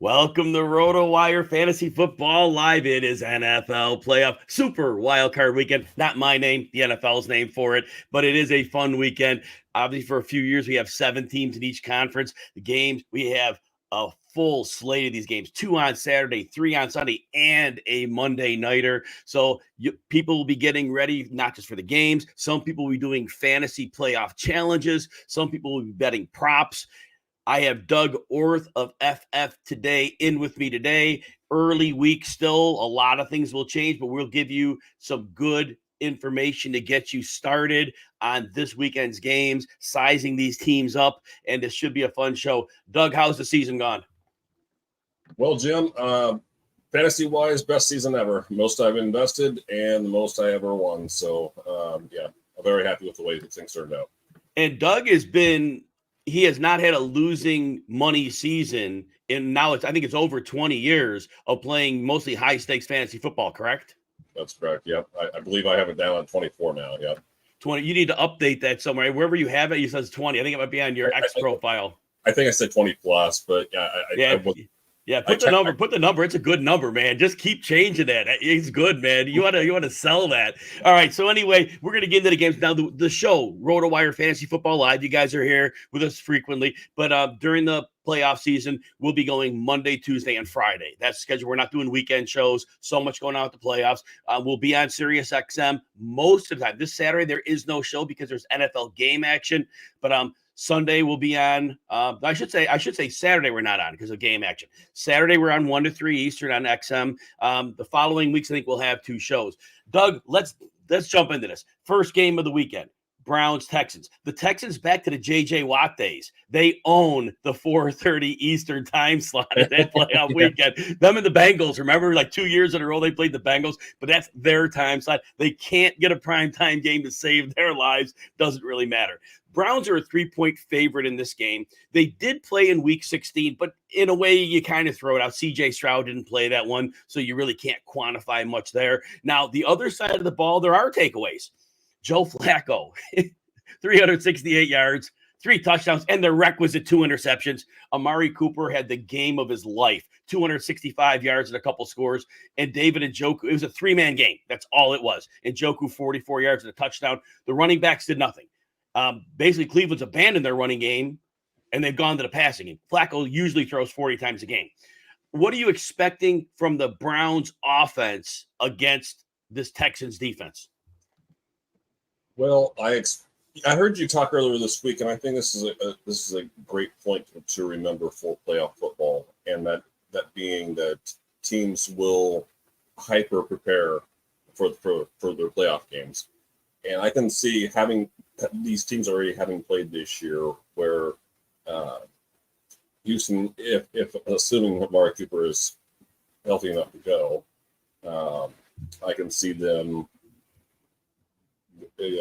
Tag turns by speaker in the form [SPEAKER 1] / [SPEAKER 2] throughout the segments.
[SPEAKER 1] Welcome to RotoWire Fantasy Football Live. It is NFL Playoff Super Wildcard Weekend. Not my name, the NFL's name for it, but it is a fun weekend. Obviously, for a few years, we have 7 teams in each conference. The games, we have a full slate of these games, 2 on Saturday, 3 on Sunday, and a Monday nighter. So people will be getting ready, not just for the games. Some people will be doing fantasy playoff challenges. Some people will be betting props. I have Doug Orth of FF Today in with me today. Early week still. A lot of things will change, but we'll give you some good information to get you started on this weekend's games, sizing these teams up, and this should be a fun show. Doug, how's the season gone?
[SPEAKER 2] Well, Jim, fantasy-wise, best season ever. Most I've invested and the most I ever won. So, I'm very happy with the way things turned out.
[SPEAKER 1] And Doug he has not had a losing money season in now I think it's over 20 years of playing mostly high stakes fantasy football, correct?
[SPEAKER 2] That's correct. Yep. I believe I have it down on 24 now. Yep.
[SPEAKER 1] 20. You need to update that somewhere. Wherever you have it, you says 20. I think it might be on your X profile.
[SPEAKER 2] I think I said 20 plus, but
[SPEAKER 1] put the number. It's a good number, man. Just keep changing that. It's good, man. You want to sell that. All right. So anyway, we're going to get into the games now. The show, RotoWire Fantasy Football Live. You guys are here with us frequently, but during the playoff season, we'll be going Monday, Tuesday, and Friday. That's the schedule. We're not doing weekend shows. So much going on with the playoffs. We'll be on Sirius XM most of the time. This Saturday there is no show because there's NFL game action, but Sunday we'll be on. I should say Saturday we're not on because of game action. Saturday we're on 1 to 3 Eastern on XM. The following weeks I think we'll have 2 shows. Doug, let's jump into this. First game of the weekend. Browns, Texans. The Texans back to the J.J. Watt days. They own the 4:30 Eastern time slot at that playoff weekend. Them and the Bengals. Remember, like 2 years in a row they played the Bengals, but that's their time slot. They can't get a primetime game to save their lives. Doesn't really matter. Browns are a 3-point favorite in this game. They did play in week 16, but in a way you kind of throw it out. C.J. Stroud didn't play that one, so you really can't quantify much there. Now, the other side of the ball, there are takeaways. Joe Flacco, 368 yards, 3 touchdowns, and the requisite 2 interceptions. Amari Cooper had the game of his life, 265 yards and a couple scores. And David Njoku, it was a 3-man game. That's all it was. Njoku, 44 yards and a touchdown. The running backs did nothing. Basically, Cleveland's abandoned their running game, and they've gone to the passing game. Flacco usually throws 40 times a game. What are you expecting from the Browns offense against this Texans defense?
[SPEAKER 2] Well, I heard you talk earlier this week, and I think this is a great point to remember for playoff football, and that being that teams will hyper prepare for their playoff games, and I can see having these teams already having played this year, where Houston, if assuming that Amari Cooper is healthy enough to go, I can see them.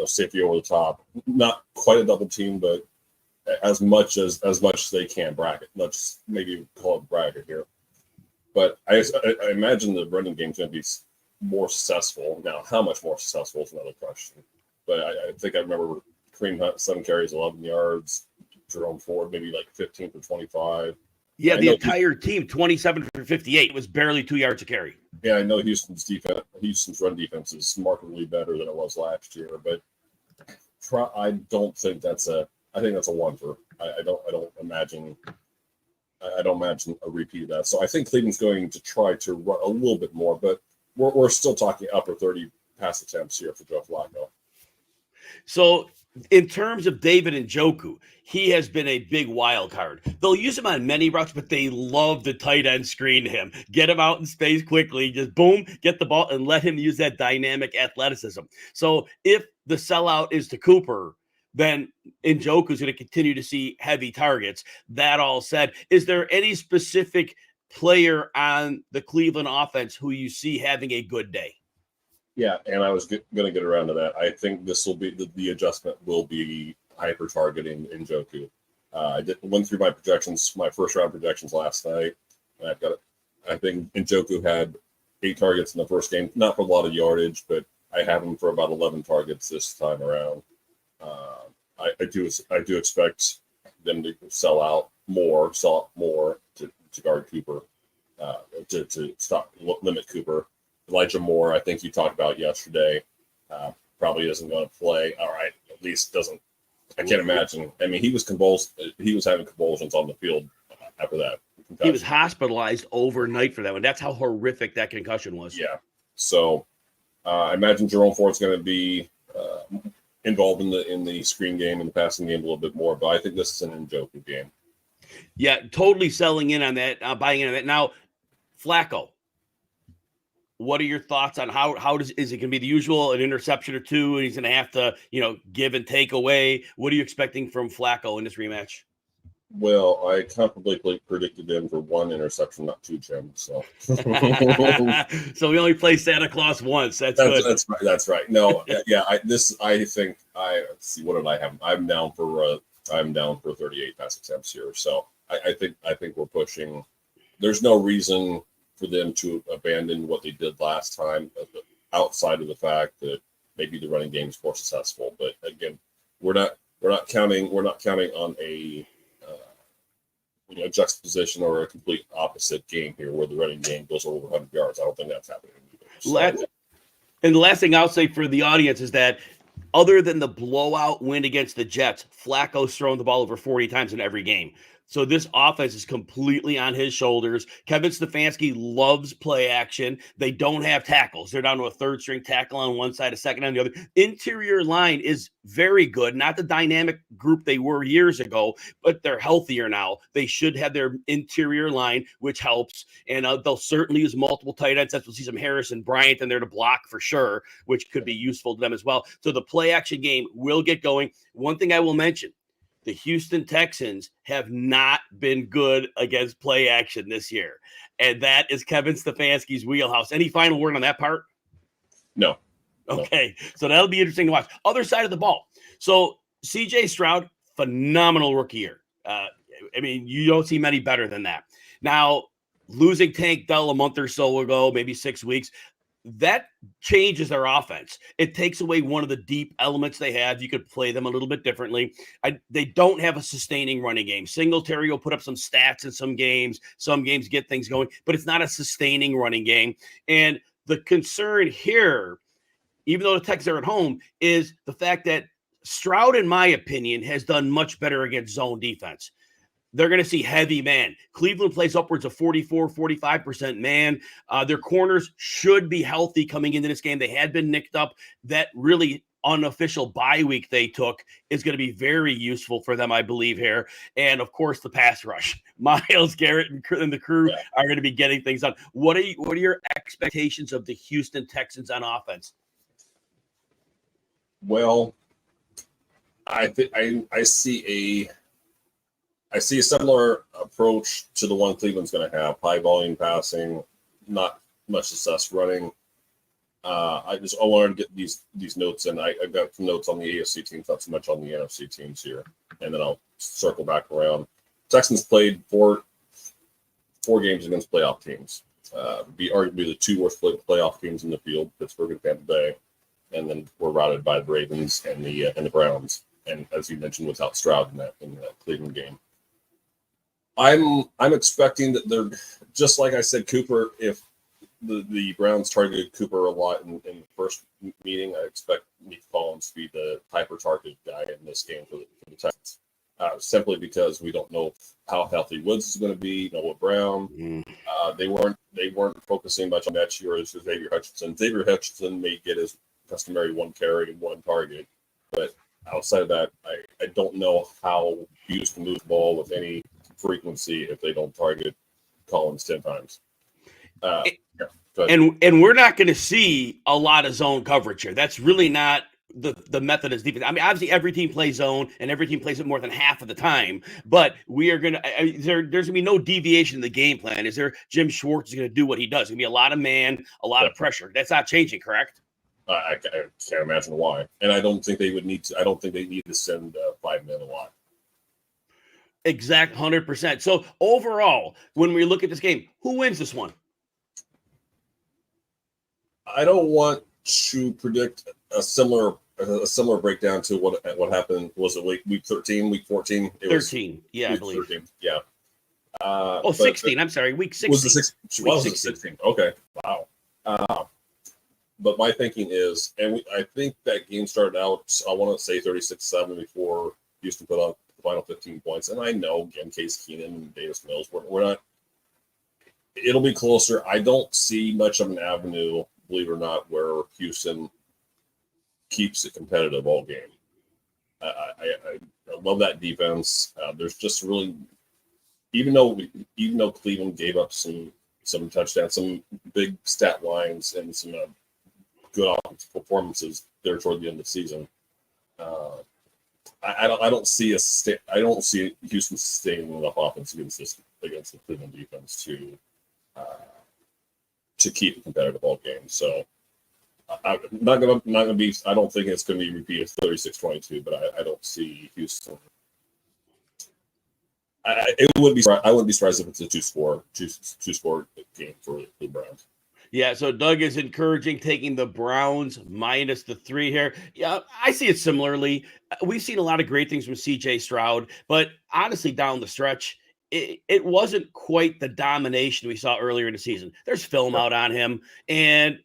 [SPEAKER 2] Safety over the top, not quite a double team, but as much as they can bracket. Let's maybe call it bracket here. But I imagine the running game's going to be more successful. Now, how much more successful is another question. But I think I remember Kareem Hunt, 7 carries, 11 yards. Jerome Ford, maybe like 15 for 25.
[SPEAKER 1] Yeah, the entire team, 27 for 58. It was barely 2 yards a carry.
[SPEAKER 2] Yeah, I know Houston's run defense is markedly better than it was last year, but I don't think that's I think that's a one for. I don't imagine a repeat of that. So I think Cleveland's going to try to run a little bit more, but we're still talking upper 30 pass attempts here for Joe Flacco.
[SPEAKER 1] So in terms of David Njoku, he has been a big wild card. They'll use him on many routes, but they love the tight end screen him. Get him out in space quickly, just boom, get the ball, and let him use that dynamic athleticism. So if the sellout is to Cooper, then Njoku's going to continue to see heavy targets. That all said, is there any specific player on the Cleveland offense who you see having a good day?
[SPEAKER 2] Yeah, and I was going to get around to that. I think this will be the adjustment will be hyper targeting Njoku. I went through my projections, my first round projections last night, and I think Njoku had 8 targets in the first game, not for a lot of yardage, but I have him for about 11 targets this time around. I do expect them to sell out more to guard Cooper. to stop limit Cooper. Elijah Moore, I think you talked about yesterday, probably isn't going to play. All right, at least doesn't. I can't imagine. I mean, he was convulsed. He was having convulsions on the field after that concussion.
[SPEAKER 1] He was hospitalized overnight for that one. That's how horrific that concussion was.
[SPEAKER 2] Yeah. So I imagine Jerome Ford's going to be involved in the screen game and the passing game a little bit more, but I think this is an Njoku game.
[SPEAKER 1] Yeah, totally selling in on that, buying in on that. Now, Flacco, what are your thoughts on is it going to be the usual, an interception or two, and he's going to have to, give and take away? What are you expecting from Flacco in this rematch?
[SPEAKER 2] Well, I comfortably predicted him for one interception, not two, Jim. So,
[SPEAKER 1] so we only play Santa Claus once. That's good.
[SPEAKER 2] That's right. That's right. No, yeah. Let's see. What did I have? I'm down for 38 pass attempts here. So I think we're pushing. There's no reason for them to abandon what they did last time, outside of the fact that maybe the running game is more successful. But again, we're not counting on a juxtaposition or a complete opposite game here where the running game goes over 100 yards. I don't think that's happening either. So,
[SPEAKER 1] and the last thing I'll say for the audience is that other than the blowout win against the Jets, Flacco's thrown the ball over 40 times in every game. So this offense is completely on his shoulders. Kevin Stefanski loves play action. They don't have tackles. They're down to a third-string tackle on one side, a second on the other. Interior line is very good. Not the dynamic group they were years ago, but they're healthier now. They should have their interior line, which helps. And they'll certainly use multiple tight ends. We'll see some Harrison Bryant in there to block for sure, which could be useful to them as well. So the play action game will get going. One thing I will mention, the Houston Texans have not been good against play action this year. And that is Kevin Stefanski's wheelhouse. Any final word on that part?
[SPEAKER 2] No.
[SPEAKER 1] Okay. So that'll be interesting to watch. Other side of the ball. So CJ Stroud, phenomenal rookie year. You don't see many better than that. Now, losing Tank Dell a month or so ago, maybe 6 weeks, that changes their offense. It takes away one of the deep elements they have. You could play them a little bit differently. They don't have a sustaining running game. Singletary will put up some stats in some games. Some games get things going, but it's not a sustaining running game. And the concern here, even though the Texans are at home, is the fact that Stroud, in my opinion, has done much better against zone defense. They're going to see heavy man. Cleveland plays upwards of 44, 45% man. Their corners should be healthy coming into this game. They had been nicked up. That really unofficial bye week they took is going to be very useful for them, I believe, here. And, of course, the pass rush. Myles Garrett and the crew are going to be getting things done. What are your expectations of the Houston Texans on offense?
[SPEAKER 2] Well, I see a similar approach to the one Cleveland's going to have. High volume passing, not much success running. I wanted to get these notes in. I've got some notes on the AFC teams, not so much on the NFC teams here, and then I'll circle back around. Texans played four games against playoff teams. Be arguably the two worst playoff teams in the field, Pittsburgh and Tampa Bay, and then were routed by the Ravens and the Browns. And as you mentioned, without Stroud in that Cleveland game. I'm expecting that they're just like I said, Cooper. If the Browns targeted Cooper a lot in the first meeting, I expect Nick Collins to be the hyper targeted guy in this game for the Texans. Simply because we don't know how healthy Woods is going to be. Noah Brown. They weren't focusing much on that year as Xavier Hutchinson. Xavier Hutchinson may get his customary one carry and one target, but outside of that, I don't know how Hughes can move the ball with any frequency if they don't target Collins 10 times.
[SPEAKER 1] And we're not going to see a lot of zone coverage here. That's really not the Methodist defense. I mean, obviously every team plays zone and every team plays it more than half of the time, but we are going to, there's going to be no deviation in the game plan. Is there? Jim Schwartz is going to do what he does. It's going to be a lot of man, a lot of pressure. That's not changing, correct?
[SPEAKER 2] I can't imagine why. And I don't think they would need to, I don't think they need to send 5 men a lot.
[SPEAKER 1] Exact 100%. So overall, when we look at this game, who wins this one?
[SPEAKER 2] I don't want to predict a similar breakdown to what happened. Was it week 13, week 14? It
[SPEAKER 1] 13, yeah, I believe.
[SPEAKER 2] 13, yeah.
[SPEAKER 1] Oh, 16. I'm sorry, week 16.
[SPEAKER 2] Was the 16? Okay, wow. But my thinking is, I think that game started out, I want to say 36-7 before Houston put up the final 15 points. And I know, again, Case Keenum and Davis Mills, we're not. It'll be closer. I don't see much of an avenue, believe it or not, where Houston keeps it competitive all game. I love that defense. There's just really, even though Cleveland gave up some touchdowns, some big stat lines, and some good offensive performances there toward the end of the season, I don't see Houston sustaining enough offense against the Cleveland defense to keep it competitive all game. So I'm not gonna be. I don't think it's gonna be repeated 36-22, but I don't see Houston. I wouldn't be surprised if it's a two score game for the Browns.
[SPEAKER 1] Yeah, so Doug is encouraging taking the Browns minus the 3 here. Yeah, I see it similarly. We've seen a lot of great things from C.J. Stroud, but honestly, down the stretch, it wasn't quite the domination we saw earlier in the season. There's film out on him, and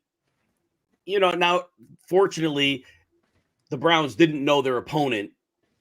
[SPEAKER 1] now fortunately, the Browns didn't know their opponent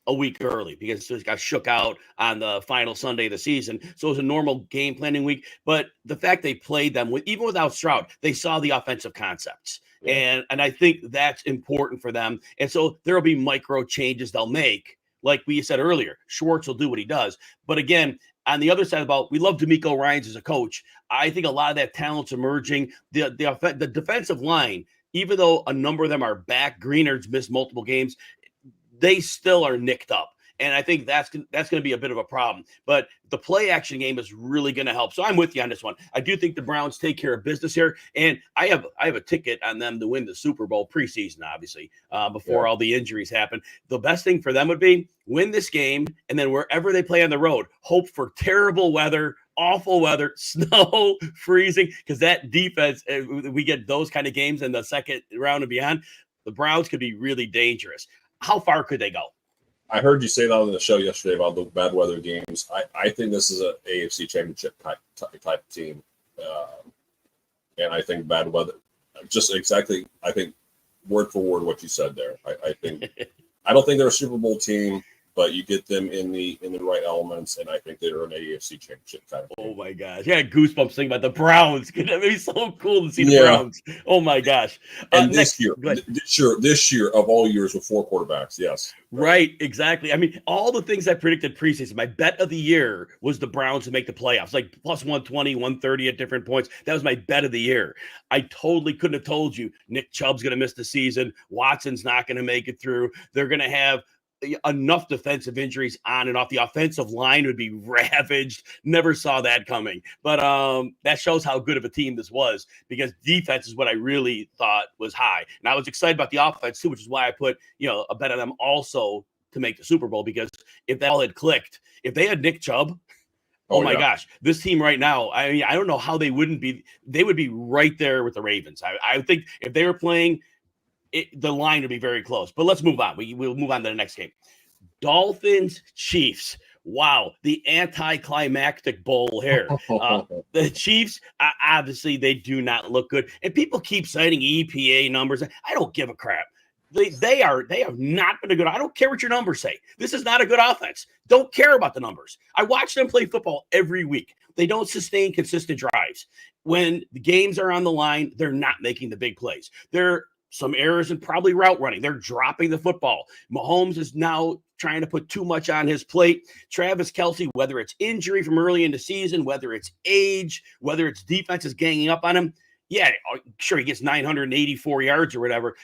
[SPEAKER 1] a week early because it got shook out on the final Sunday of the season. So it was a normal game planning week. But the fact they played them even without Stroud, they saw the offensive concepts. Yeah. And I think that's important for them. And so there'll be micro changes they'll make. Like we said earlier, Schwartz will do what he does. But again, on the other side we love DeMeco Ryans as a coach. I think a lot of that talent's emerging. The defensive line, even though a number of them are back, Greenard's missed multiple games, they still are nicked up. And I think that's going to be a bit of a problem. But the play action game is really going to help. So I'm with you on this one. I do think the Browns take care of business here. And I have a ticket on them to win the Super Bowl preseason, obviously, before all the injuries happen. The best thing for them would be win this game. And then wherever they play on the road, hope for terrible weather, awful weather, snow, freezing, because that defense, we get those kind of games in the second round and beyond, the Browns could be really dangerous. How far could they go?
[SPEAKER 2] I heard you say that on the show yesterday about the bad weather games. I think this is an AFC Championship type team, and I think bad weather. Just exactly, I think word for word what you said there. I think I don't think they're a Super Bowl team, but you get them in the right elements, and I think they're an AFC Championship kind of team.
[SPEAKER 1] Oh my gosh, yeah, goosebumps thinking about the Browns. It'd be so cool to see the Browns. Oh my gosh!
[SPEAKER 2] And this year of all years with 4 quarterbacks, yes.
[SPEAKER 1] Right, exactly. I mean, all the things I predicted preseason, my bet of the year was the Browns to make the playoffs, like plus 120, 130 at different points. That was my bet of the year. I totally couldn't have told you Nick Chubb's going to miss the season. Watson's not going to make it through. They're going to have enough defensive injuries on and off. The offensive line would be ravaged. Never saw that coming. But that shows how good of a team this was, because defense is what I really thought was high. And I was excited about the offense too, which is why I put, a bet on them also to make the Super Bowl, because if that all had clicked, if they had Nick Chubb, oh my gosh, this team right now, I mean, I don't know how they wouldn't be. They would be right there with the Ravens. I think if they were playing, the line would be very close. But let's move on. We'll move on to the next game. Dolphins, Chiefs. Wow, the anticlimactic bowl here. The Chiefs, obviously, they do not look good. And people keep citing EPA numbers. I don't give a crap. They have not been a good. I don't care what your numbers say. This is not a good offense. Don't care about the numbers. I watch them play football every week. They don't sustain consistent drives. When the games are on the line, they're not making the big plays. They're some errors and probably route running. They're dropping the football. Mahomes is now trying to put too much on his plate. Travis Kelce, whether it's injury from early in the season, whether it's age, whether it's defense is ganging up on him, yeah, sure, he gets 984 yards or whatever.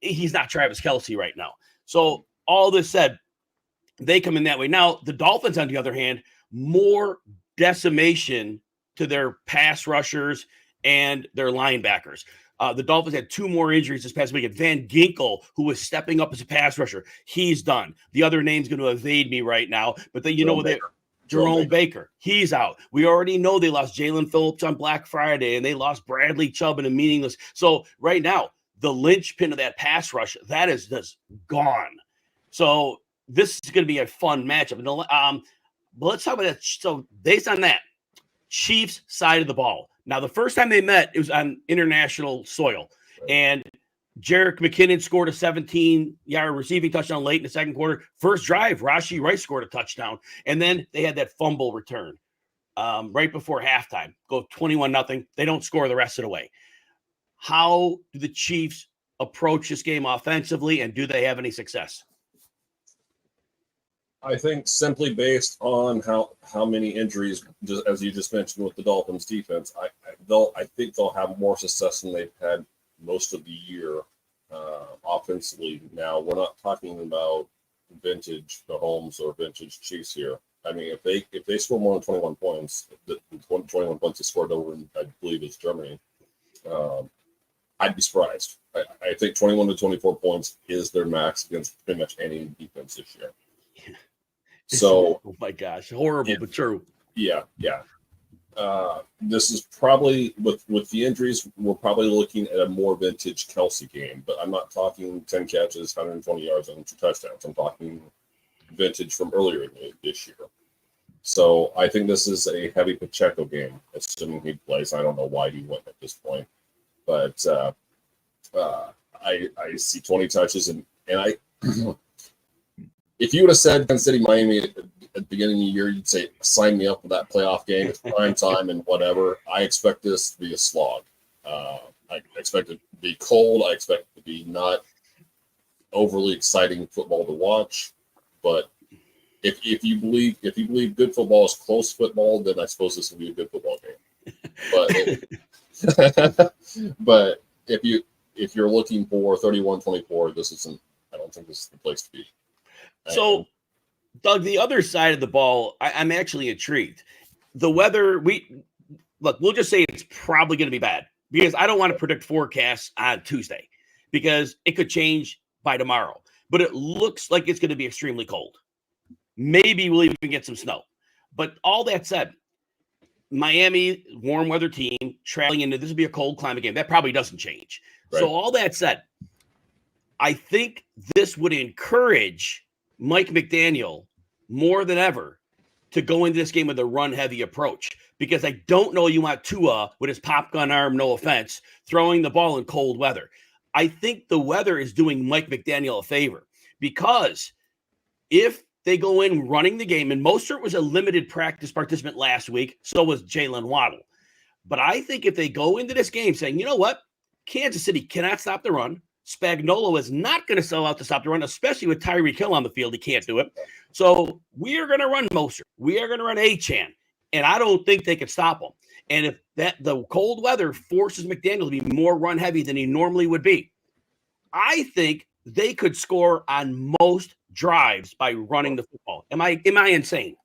[SPEAKER 1] He's not Travis Kelce right now. So all this said, they come in that way. Now, the Dolphins, on the other hand, more decimation to their pass rushers and their linebackers. The Dolphins had 2 more injuries this past weekend. Van Ginkel, who was stepping up as a pass rusher, he's done. The other name's going to evade me right now, but then Jerome Baker, he's out. We already know they lost Jalen Phillips on Black Friday, and they lost Bradley Chubb in a meaningless. So right now, the linchpin of that pass rush, that is just gone. So this is going to be a fun matchup. but let's talk about that. So based on that, Chiefs side of the ball. Now, the first time they met, it was on international soil. Right. And Jerick McKinnon scored a 17-yard receiving touchdown late in the second quarter. First drive, Rashee Rice scored a touchdown. And then they had that fumble return right before halftime. Go 21-0. They don't score the rest of the way. How do the Chiefs approach this game offensively, and do they have any success?
[SPEAKER 2] I think simply based on how many injuries, as you just mentioned with the Dolphins defense, I think they'll have more success than they've had most of the year offensively. Now, we're not talking about vintage Mahomes or vintage Chiefs here. I mean, if they score more than 21 points, the 21 points they scored over in, I believe it's Germany, I'd be surprised. I think 21 to 24 points is their max against pretty much any defense this year. So,
[SPEAKER 1] oh my gosh, horrible, but true.
[SPEAKER 2] Yeah. This is probably with the injuries, we're probably looking at a more vintage Kelsey game, but I'm not talking 10 catches, 120 yards, and 2 touchdowns. I'm talking vintage from earlier this year. So I think this is a heavy Pacheco game, assuming he plays. I don't know why he went at this point, but I see 20 touches, and I. If you would have said Kansas City, Miami at the beginning of the year, you'd say, sign me up for that playoff game. It's prime time and whatever. I expect this to be a slog. I expect it to be cold. I expect it to be not overly exciting football to watch. But if you believe good football is close football, then I suppose this will be a good football game. But if you're looking for 31-24, this isn't. I don't think this is the place to be.
[SPEAKER 1] So, Doug, the other side of the ball, I'm actually intrigued. The weather, we'll just say it's probably going to be bad because I don't want to predict forecasts on Tuesday because it could change by tomorrow. But it looks like it's going to be extremely cold. Maybe we'll even get some snow. But all that said, Miami, warm weather team, traveling into this will be a cold climate game. That probably doesn't change. Right. So all that said, I think this would encourage Mike McDaniel more than ever to go into this game with a run-heavy approach because I don't know you want Tua with his pop gun arm, no offense, throwing the ball in cold weather. I think the weather is doing Mike McDaniel a favor because if they go in running the game, and Mostert was a limited practice participant last week, so was Jalen Waddle. But I think if they go into this game saying, you know what, Kansas City cannot stop the run, Spagnuolo is not going to sell out to stop the run, especially with Tyreek Hill on the field. He can't do it. So we are going to run Mostert. We are going to run Achane. And I don't think they can stop him. And if the cold weather forces McDaniel to be more run heavy than he normally would be, I think they could score on most drives by running the football. Am I insane?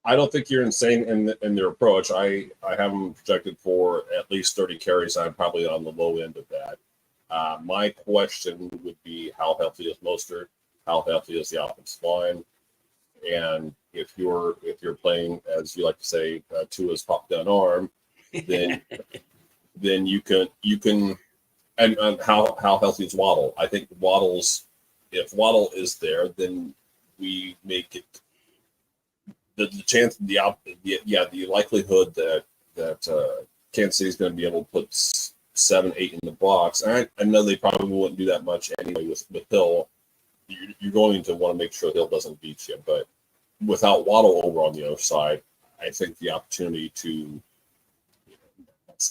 [SPEAKER 2] I don't think you're insane in their approach. I have them projected for at least 30 carries. I'm probably on the low end of that. My question would be, how healthy is Mostert? How healthy is the offensive line? And if you're playing, as you like to say, Tua's pop gun arm, then you can and how healthy is Waddle? I think if Waddle is there, then we make it the chance the likelihood that Kansas City is going to be able to put 7, 8 in the box. And I know they probably wouldn't do that much anyway with Hill. You're going to want to make sure Hill doesn't beat you. But without Waddle over on the other side, I think the opportunity to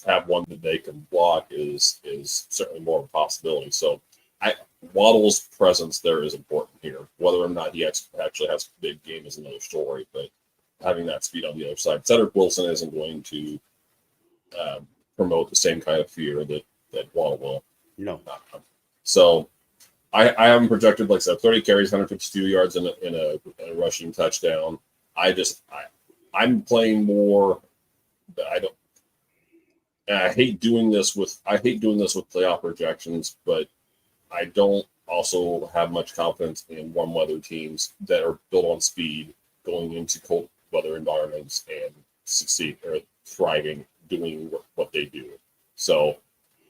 [SPEAKER 2] have one that they can block is certainly more of a possibility. So Waddle's presence there is important here. Whether or not he actually has a big game is another story. But having that speed on the other side, Cedric Wilson isn't going to promote the same kind of fear that Waddle will.
[SPEAKER 1] No.
[SPEAKER 2] So I have him projected, like I said, 30 carries, 152 yards in a rushing touchdown. I'm playing more. I hate doing this with playoff projections, but I don't also have much confidence in warm weather teams that are built on speed going into cold weather environments and succeed or thriving doing what they do. So,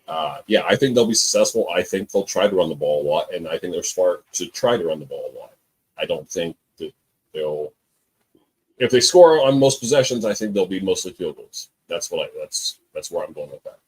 [SPEAKER 2] I think they'll be successful. I think they'll try to run the ball a lot, and I think they're smart to try to run the ball a lot. I don't think that they'll if they score on most possessions, I think they'll be mostly field goals. That's where I'm going with that.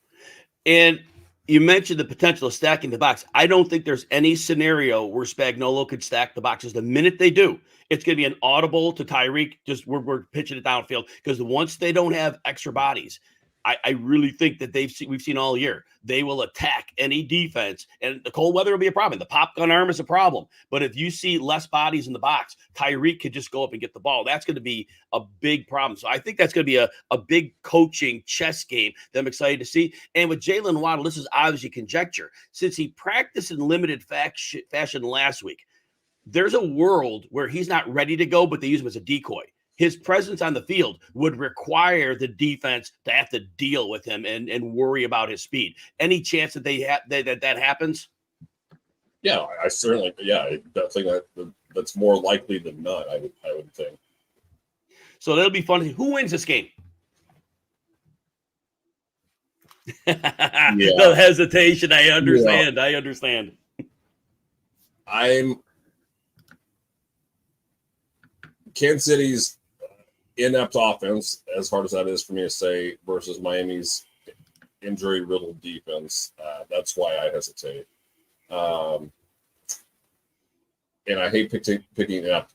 [SPEAKER 1] And you mentioned the potential of stacking the box. I don't think there's any scenario where Spagnuolo could stack the boxes. The minute they do, it's going to be an audible to Tyreek. Just we're pitching it downfield, because once they don't have extra bodies, I really think that we've seen all year, they will attack any defense, and the cold weather will be a problem. The pop gun arm is a problem. But if you see less bodies in the box, Tyreek could just go up and get the ball. That's going to be a big problem. So I think that's going to be a big coaching chess game that I'm excited to see. And with Jalen Waddle, this is obviously conjecture. Since he practiced in limited fashion last week, there's a world where he's not ready to go, but they use him as a decoy. His presence on the field would require the defense to have to deal with him and worry about his speed. Any chance that that happens?
[SPEAKER 2] Yeah, I certainly. Yeah, I think that's more likely than not. I would think.
[SPEAKER 1] So that'll be fun. Who wins this game? The hesitation. I understand. Yeah. I understand.
[SPEAKER 2] Kansas City's inept offense, as hard as that is for me to say, versus Miami's injury-riddled defense. That's why I hesitate. And I hate picking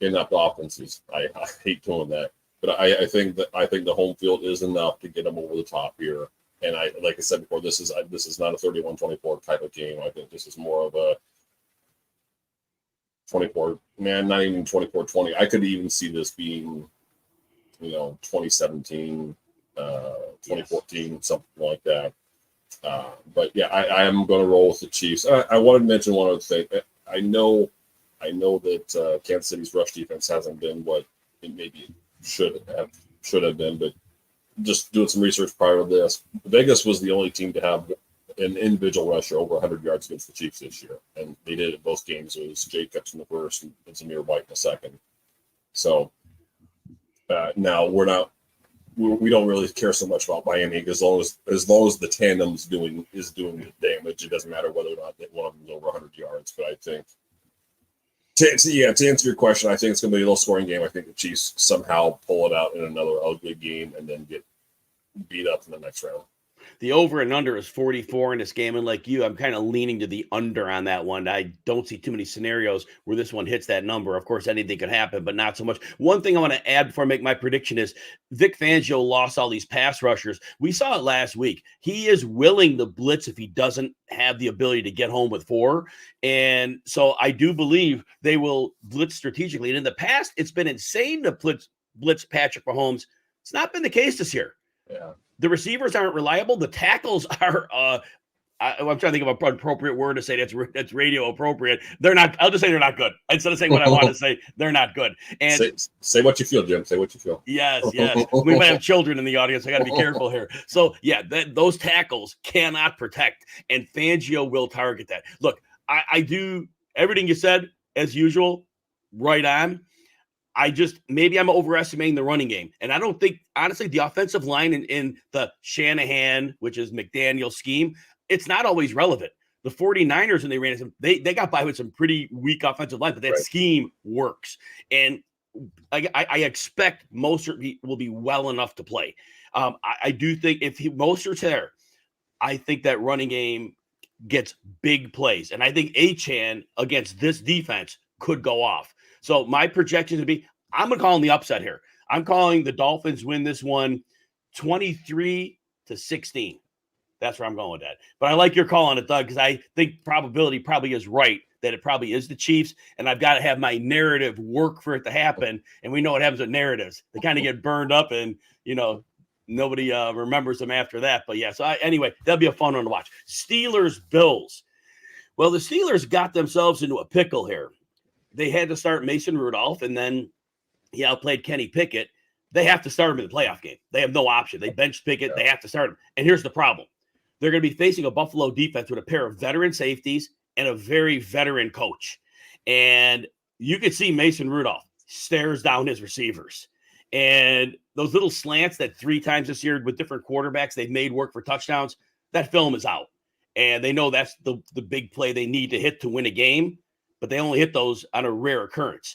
[SPEAKER 2] inept offenses. I hate doing that. But I think the home field is enough to get them over the top here. And like I said before, this is not a 31-24 type of game. I think this is more of a 24, man, not even 24-20. I could even see this being, 2017, 2014, something like that. But yeah, I am going to roll with the Chiefs. I wanted to mention one other thing. I know that Kansas City's rush defense hasn't been what it maybe should have been, but just doing some research prior to this, Vegas was the only team to have an individual rusher over 100 yards against the Chiefs this year, and they did it in both games. It was Jacobs in the first and Zamir White in the second. So now we don't really care so much about Miami, because as long as the tandem's doing the damage, it doesn't matter whether or not one of them is over 100 yards. But I think to answer your question, I think it's going to be a low scoring game. I think the Chiefs somehow pull it out in another ugly game and then get beat up in the next round.
[SPEAKER 1] The over and under is 44 in this game. And like you, I'm kind of leaning to the under on that one. I don't see too many scenarios where this one hits that number. Of course, anything could happen, but not so much. One thing I want to add before I make my prediction is Vic Fangio lost all these pass rushers. We saw it last week. He is willing to blitz if he doesn't have the ability to get home with 4. And so I do believe they will blitz strategically. And in the past, it's been insane to blitz Patrick Mahomes. It's not been the case this year.
[SPEAKER 2] Yeah.
[SPEAKER 1] The receivers aren't reliable. The tackles are, I'm trying to think of an appropriate word to say that's radio appropriate. They're not, I'll just say they're not good. Instead of saying what I want to say, they're not good. And
[SPEAKER 2] say what you feel, Jim. Say what you feel.
[SPEAKER 1] Yes. We might have children in the audience. I got to be careful here. So, yeah, those tackles cannot protect, and Fangio will target that. Look, I do everything you said, as usual, right on. Maybe I'm overestimating the running game. And I don't think, honestly, the offensive line in the Shanahan, which is McDaniel's scheme, it's not always relevant. The 49ers, when they ran it, they got by with some pretty weak offensive line, but that scheme works. And I expect Mostert will be well enough to play. I do think if Mostert's there, I think that running game gets big plays. And I think Achane against this defense could go off. So my projection would be, I'm going to call the upset here. I'm calling the Dolphins win this one 23-16. That's where I'm going with that. But I like your call on it, Doug, because I think probability probably is right, that it probably is the Chiefs, and I've got to have my narrative work for it to happen. And we know what happens with narratives. They kind of get burned up, and, nobody remembers them after that. But, yeah, so anyway, that'll be a fun one to watch. Steelers-Bills. Well, the Steelers got themselves into a pickle here. They had to start Mason Rudolph, and then he outplayed Kenny Pickett. They have to start him in the playoff game. They have no option. They benched Pickett. They have to start him. And here's the problem. They're going to be facing a Buffalo defense with a pair of veteran safeties and a very veteran coach. And you could see Mason Rudolph stares down his receivers. And those little slants that 3 times this year with different quarterbacks they've made work for touchdowns, that film is out. And they know that's the big play they need to hit to win a game. But they only hit those on a rare occurrence.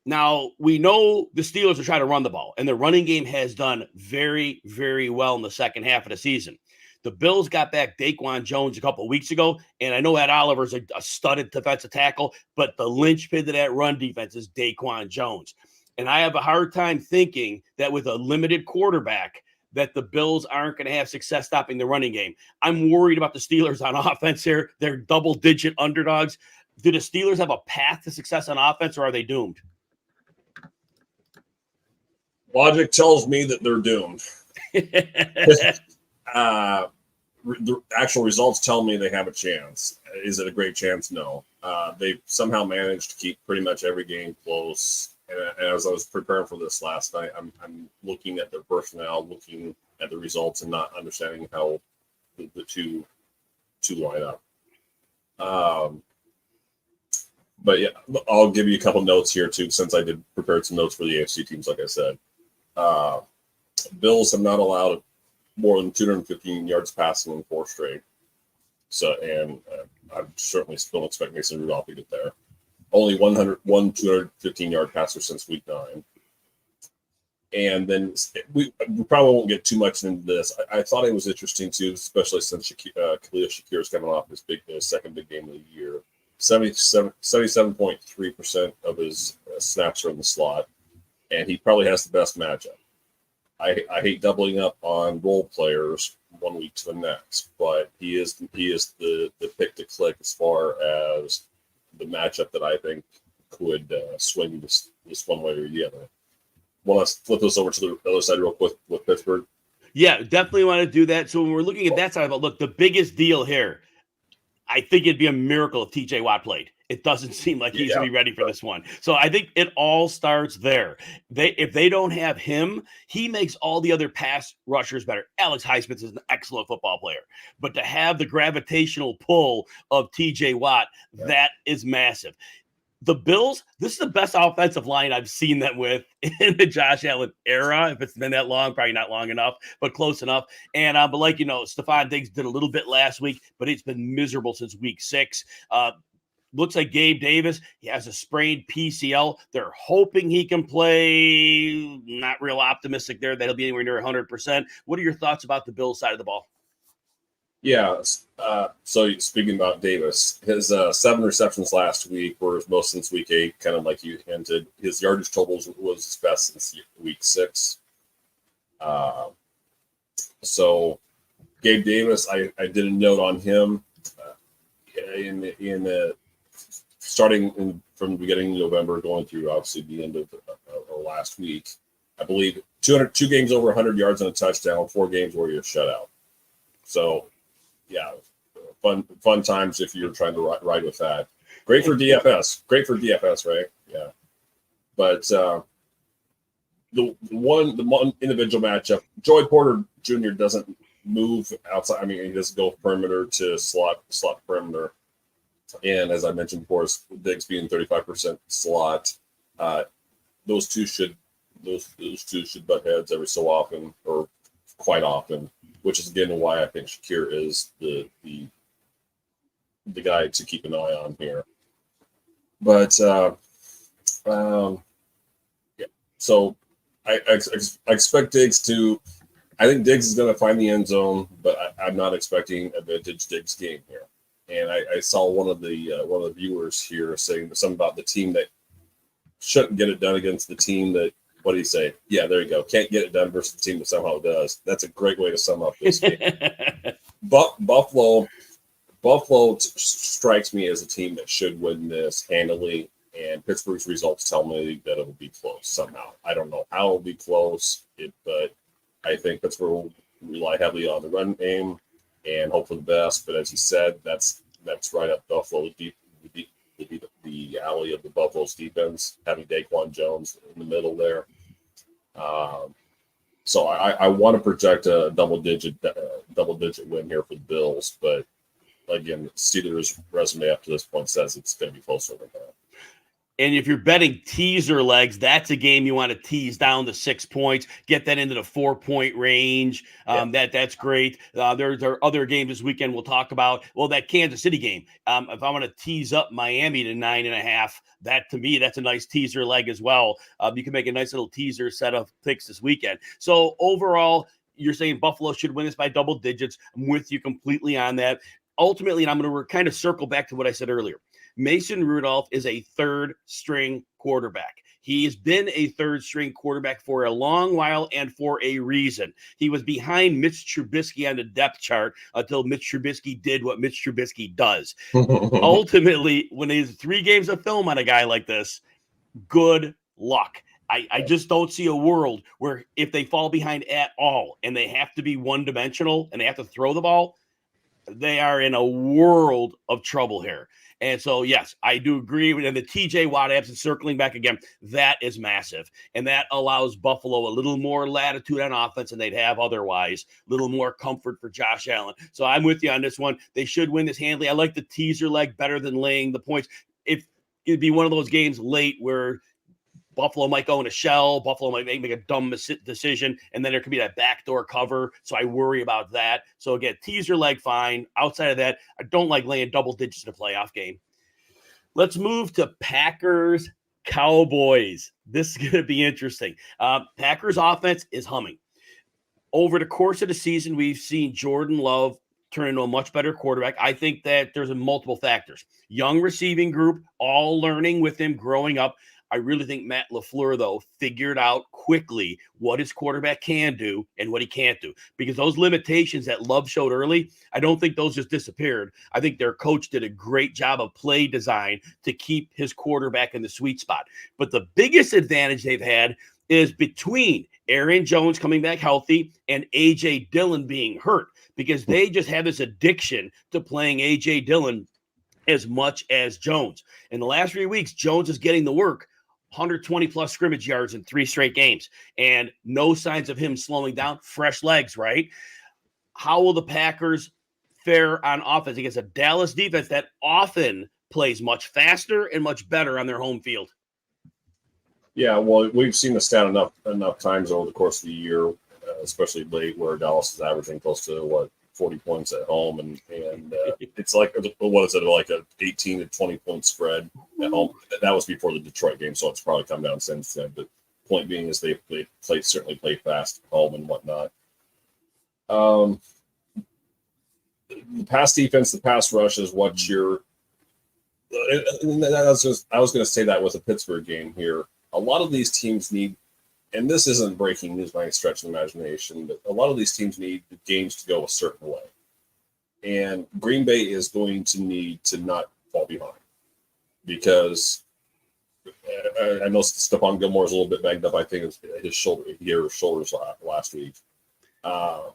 [SPEAKER 1] Now, we know the Steelers are trying to run the ball, and the running game has done very, very well in the second half of the season. The Bills got back Daquan Jones a couple of weeks ago, and I know Ed Oliver's a studded defensive tackle, but the linchpin to that run defense is Daquan Jones. And I have a hard time thinking that with a limited quarterback that the Bills aren't going to have success stopping the running game. I'm worried about the Steelers on offense here. They're double-digit underdogs. Do the Steelers have a path to success on offense, or are they doomed?
[SPEAKER 2] Logic tells me that they're doomed. The actual results tell me they have a chance. Is it a great chance? No. They somehow managed to keep pretty much every game close. And as I was preparing for this last night, I'm looking at their personnel, looking at the results, and not understanding how the two line up. But yeah, I'll give you a couple notes here too, since I did prepare some notes for the AFC teams, like I said. Bills have not allowed more than 215 yards passing in 4 straight. So, and I certainly still expect Mason Rudolph to get there. Only 215-yard passer since week 9. And then we probably won't get too much into this. I thought it was interesting too, especially since Khalil Shakir is coming off his second big game of the year. 77.3% of his snaps are in the slot, and he probably has the best matchup. I hate doubling up on role players one week to the next, but he is the pick to click as far as the matchup that I think could swing this one way or the other. Want to flip this over to the other side real quick with Pittsburgh?
[SPEAKER 1] Yeah, definitely want to do that. So when we're looking at that side, but look, the biggest deal here, I think it'd be a miracle if TJ Watt played. It doesn't seem like he's going to be ready for this one. So I think it all starts there. If they don't have him, he makes all the other pass rushers better. Alex Highsmith is an excellent football player. But to have the gravitational pull of TJ Watt, that is massive. The Bills, this is the best offensive line I've seen them with in the Josh Allen era. If it's been that long, probably not long enough, but close enough. And but like, Stephon Diggs did a little bit last week, but it's been miserable since week 6. Looks like Gabe Davis, he has a sprained PCL. They're hoping he can play. Not real optimistic there that he'll be anywhere near 100%. What are your thoughts about the Bills side of the ball?
[SPEAKER 2] Yeah. So speaking about Davis, his 7 receptions last week were his most since week 8, kind of like you hinted. His yardage totals was his best since week 6. So Gabe Davis, I did a note on him starting from the beginning of November, going through obviously the end of last week. I believe 2 games over 100 yards and a touchdown, 4 games where you're shut out. So, yeah, fun times if you're trying to ride with that. Great for DFS, right? Yeah. But the one individual matchup, Joey Porter Jr. doesn't move outside. I mean, he doesn't go perimeter to slot perimeter. And as I mentioned before, Diggs being 35% slot, those two should butt heads every so often, or quite often, which is again why I think Shakir is the guy to keep an eye on here. But yeah, so I expect Diggs to. I think Diggs is going to find the end zone, but I'm not expecting a vintage Diggs game here. And I saw one of the viewers here saying something about the team that shouldn't get it done against the team that. What do you say? Yeah, there you go. Can't get it done versus the team that somehow does. That's a great way to sum up this game. Buffalo strikes me as a team that should win this handily, and Pittsburgh's results tell me that it will be close somehow. I don't know how it will be close, but I think Pittsburgh will rely heavily on the run game and hope for the best. But as you said, that's right up Buffalo's the alley of the Buffalo's defense, having Daquan Jones in the middle there. So I want to project a double-digit win here for the Bills, but again, Steelers' resume up to this point says it's going to be closer than that.
[SPEAKER 1] And if you're betting teaser legs, that's a game you want to tease down to 6 points, get that into the 4-point range. That's great. There are other games this weekend we'll talk about. Well, that Kansas City game. If I want to tease up Miami to 9.5, that to me, that's a nice teaser leg as well. You can make a nice little teaser set of picks this weekend. So overall, you're saying Buffalo should win this by double digits. I'm with you completely on that. Ultimately, and I'm going to kind of circle back to what I said earlier. Mason Rudolph is a third-string quarterback. He has been a third-string quarterback for a long while and for a reason. He was behind Mitch Trubisky on the depth chart until Mitch Trubisky did what Mitch Trubisky does. Ultimately, when there's 3 games of film on a guy like this, good luck. I just don't see a world where if they fall behind at all and they have to be one-dimensional and they have to throw the ball, they are in a world of trouble here. And so, yes, I do agree with the TJ Watt absence, circling back again. That is massive. And that allows Buffalo a little more latitude on offense than they'd have otherwise, a little more comfort for Josh Allen. So I'm with you on this one. They should win this handily. I like the teaser leg better than laying the points. If it'd be one of those games late where Buffalo might go in a shell. Buffalo might make a dumb decision, and then there could be that backdoor cover. So I worry about that. So again, teaser leg, fine. Outside of that, I don't like laying double digits in a playoff game. Let's move to Packers Cowboys. This is going to be interesting. Packers offense is humming. Over the course of the season, we've seen Jordan Love turn into a much better quarterback. I think that there's multiple factors. Young receiving group, all learning with him, growing up. I really think Matt LaFleur, though, figured out quickly what his quarterback can do and what he can't do. Because those limitations that Love showed early, I don't think those just disappeared. I think their coach did a great job of play design to keep his quarterback in the sweet spot. But the biggest advantage they've had is between Aaron Jones coming back healthy and A.J. Dillon being hurt, because they just have this addiction to playing A.J. Dillon as much as Jones. In the last 3 weeks, Jones is getting the work. 120-plus scrimmage yards in 3 straight games, and no signs of him slowing down. Fresh legs, right? How will the Packers fare on offense against a Dallas defense that often plays much faster and much better on their home field?
[SPEAKER 2] Yeah, well, we've seen the stat enough times over the course of the year, especially late, where Dallas is averaging close to 40 points at home, and it's like, what is it, like a 18 to 20 point spread at home? That was before the Detroit game, so it's probably come down since then. But point being is they certainly play fast at home and whatnot. The pass defense, the pass rush is what you're. I was going to say that with the Pittsburgh game here. A lot of these teams need. And this isn't breaking news by any stretch of the imagination, but a lot of these teams need the games to go a certain way. And Green Bay is going to need to not fall behind, because I know Stephon Gilmore is a little bit banged up. I think it's his shoulders last week.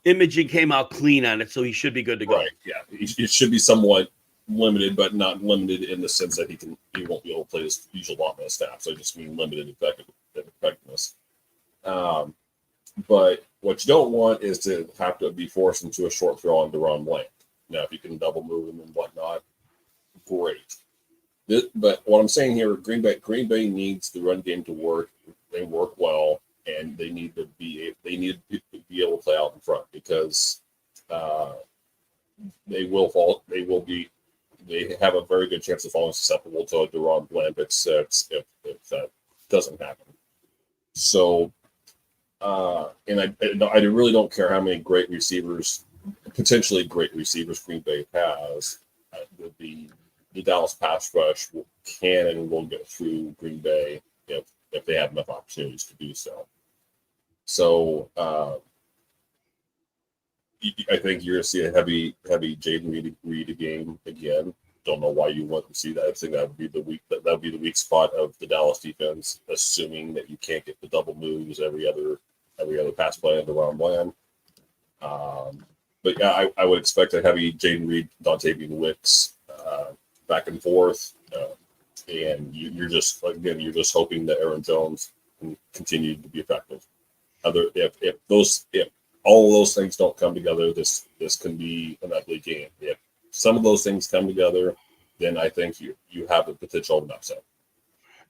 [SPEAKER 1] Imaging came out clean on it, so he should be good to go.
[SPEAKER 2] Right, yeah. It should be somewhat limited, but not limited in the sense that he won't be able to play his usual allotment of snaps. I just mean limited effectiveness. But what you don't want is to have to be forced into a short throw on Deron Bland. Now, if you can double move him and whatnot, great. But what I'm saying here, Green Bay needs the run game to work. They work well, and they need to be able to play out in front, because they will fall. They have a very good chance of falling susceptible to a Deron Bland if that doesn't happen. So. And I really don't care how many potentially great receivers Green Bay has. The Dallas pass rush can and will get through Green Bay if they have enough opportunities to do so. So I think you're going to see a heavy Jaden Reed game again. Don't know why you want to see that. I think that would be the weak spot of the Dallas defense, assuming that you can't get the double moves every other pass play into Ron Bland. But yeah, I would expect a heavy Jaden Reed, Dontavian Wicks back and forth. And you're just hoping that Aaron Jones can continue to be effective. If all of those things don't come together, this can be an ugly game. If some of those things come together, then I think you have the potential of an upset.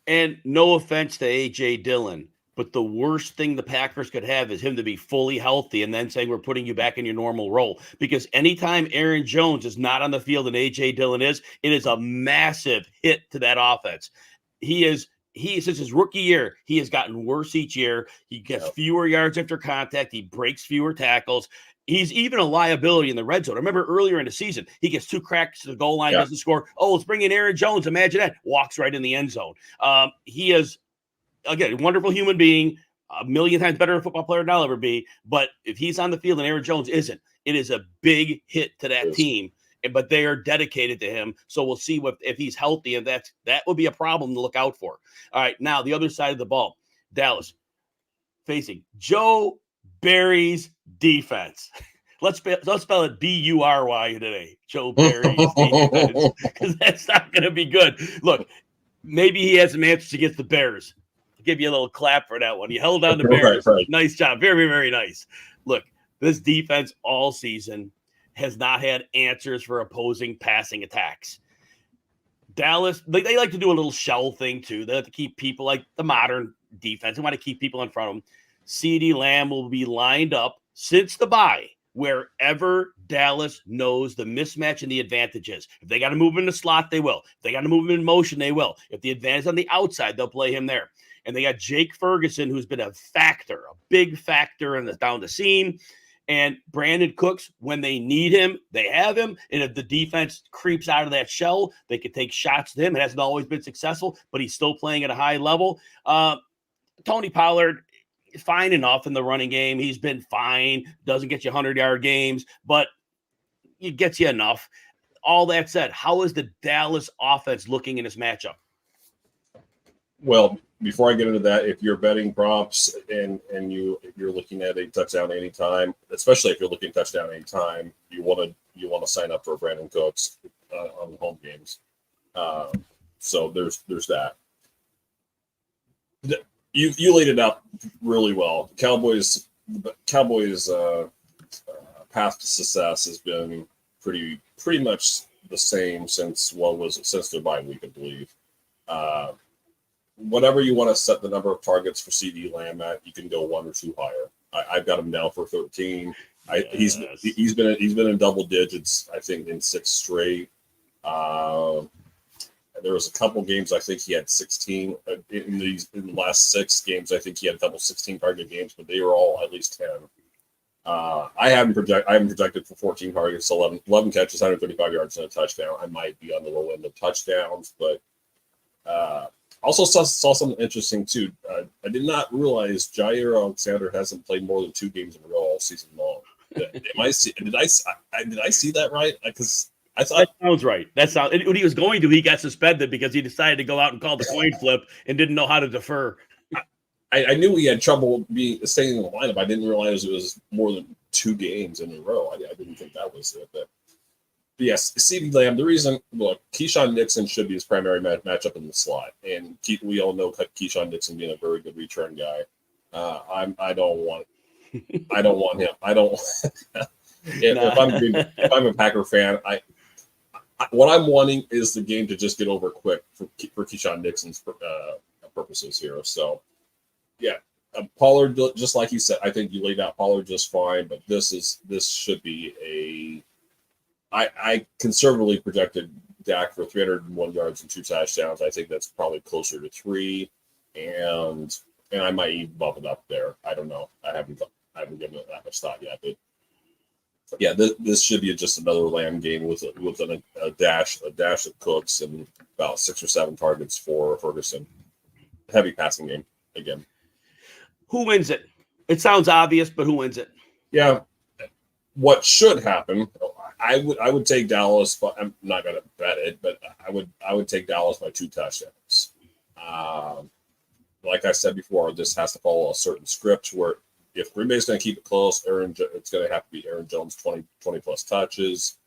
[SPEAKER 1] And no offense to A.J. Dillon, but the worst thing the Packers could have is him to be fully healthy and then saying we're putting you back in your normal role. Because anytime Aaron Jones is not on the field and A.J. Dillon is, it is a massive hit to that offense. He since his rookie year, he has gotten worse each year. He gets fewer yards after contact. He breaks fewer tackles. He's even a liability in the red zone. I remember earlier in the season, he gets 2 cracks to the goal line, doesn't score. Oh, let's bring in Aaron Jones. Imagine that. Walks right in the end zone. He is, again, a wonderful human being, a million times better football player than I'll ever be. But if he's on the field and Aaron Jones isn't, it is a big hit to that team. But they are dedicated to him. So we'll see if he's healthy, and that would be a problem to look out for. All right, now the other side of the ball, Dallas facing Joe Barry's defense. Let's spell it B-U-R-Y today. Joe Barry's defense, because that's not going to be good. Look, maybe he has some answers against the Bears. I'll give you a little clap for that one. You held on the Bears. Right. Nice job. Very, very nice. Look, this defense all season has not had answers for opposing passing attacks. Dallas, they like to do a little shell thing too. They like to keep people like the modern defense. They want to keep people in front of them. CeeDee Lamb will be lined up since the bye wherever Dallas knows the mismatch and the advantages. If they got to move him in the slot, they will. If they got to move him in motion, they will. If the advantage on the outside, they'll play him there. And they got Jake Ferguson, who's been a big factor in the down the seam. And Brandon Cooks, when they need him, they have him. And if the defense creeps out of that shell, they can take shots to him. It hasn't always been successful, but he's still playing at a high level. Tony Pollard is fine enough in the running game. He's been fine. Doesn't get you 100-yard games, but it gets you enough. All that said, how is the Dallas offense looking in this matchup?
[SPEAKER 2] Well, before I get into that, if you're betting props and you're looking at a touchdown anytime, especially if you're looking at touchdown anytime, you want to sign up for Brandon Cooks on the home games. So there's that. You laid it out really well. Cowboys path to success has been pretty much the same since their bye week, I believe. Whatever you want to set the number of targets for CeeDee Lamb at, you can go 1 or 2 higher. I've got him down for 13. He's been in double digits, I think, in 6 straight. There was a couple games I think he had 16 in the last 6 games. I think he had double 16 target games, but they were all at least 10. I haven't projected for 14 targets, 11 catches, 135 yards and a touchdown. I might be on the low end of touchdowns, but also saw something interesting too. I did not realize Jair Alexander hasn't played more than 2 games in a row all season long. Did I see that right? Because I thought
[SPEAKER 1] that sounds right. When he was going to, he got suspended because he decided to go out and call the coin flip and didn't know how to defer.
[SPEAKER 2] I knew he had trouble staying in the lineup. I didn't realize it was more than 2 games in a row. I didn't think that was it. But yes, CeeDee Lamb, the reason, look, Keyshawn Nixon should be his primary matchup in the slot. And we all know Keyshawn Nixon being a very good return guy. I don't want him. If I'm a Packer fan, what I'm wanting is the game to just get over quick for Keyshawn Nixon's purposes here. So, yeah, Pollard, just like you said, I think you laid out Pollard just fine. But this should be I conservatively projected Dak for 301 yards and 2 touchdowns. I think that's probably closer to 3, and I might even bump it up there. I don't know. I haven't given it that much thought yet, but yeah, this should be just another Lamb game with a dash of Cooks and about 6 or 7 targets for Ferguson. Heavy passing game again.
[SPEAKER 1] Who wins it? It sounds obvious, but who wins it?
[SPEAKER 2] Yeah, what should happen? I would take Dallas, but I'm not going to bet it. But I would take Dallas by 2 touchdowns. Like I said before, this has to follow a certain script where if Green Bay's going to keep it close, it's going to have to be Aaron Jones 20 plus touches,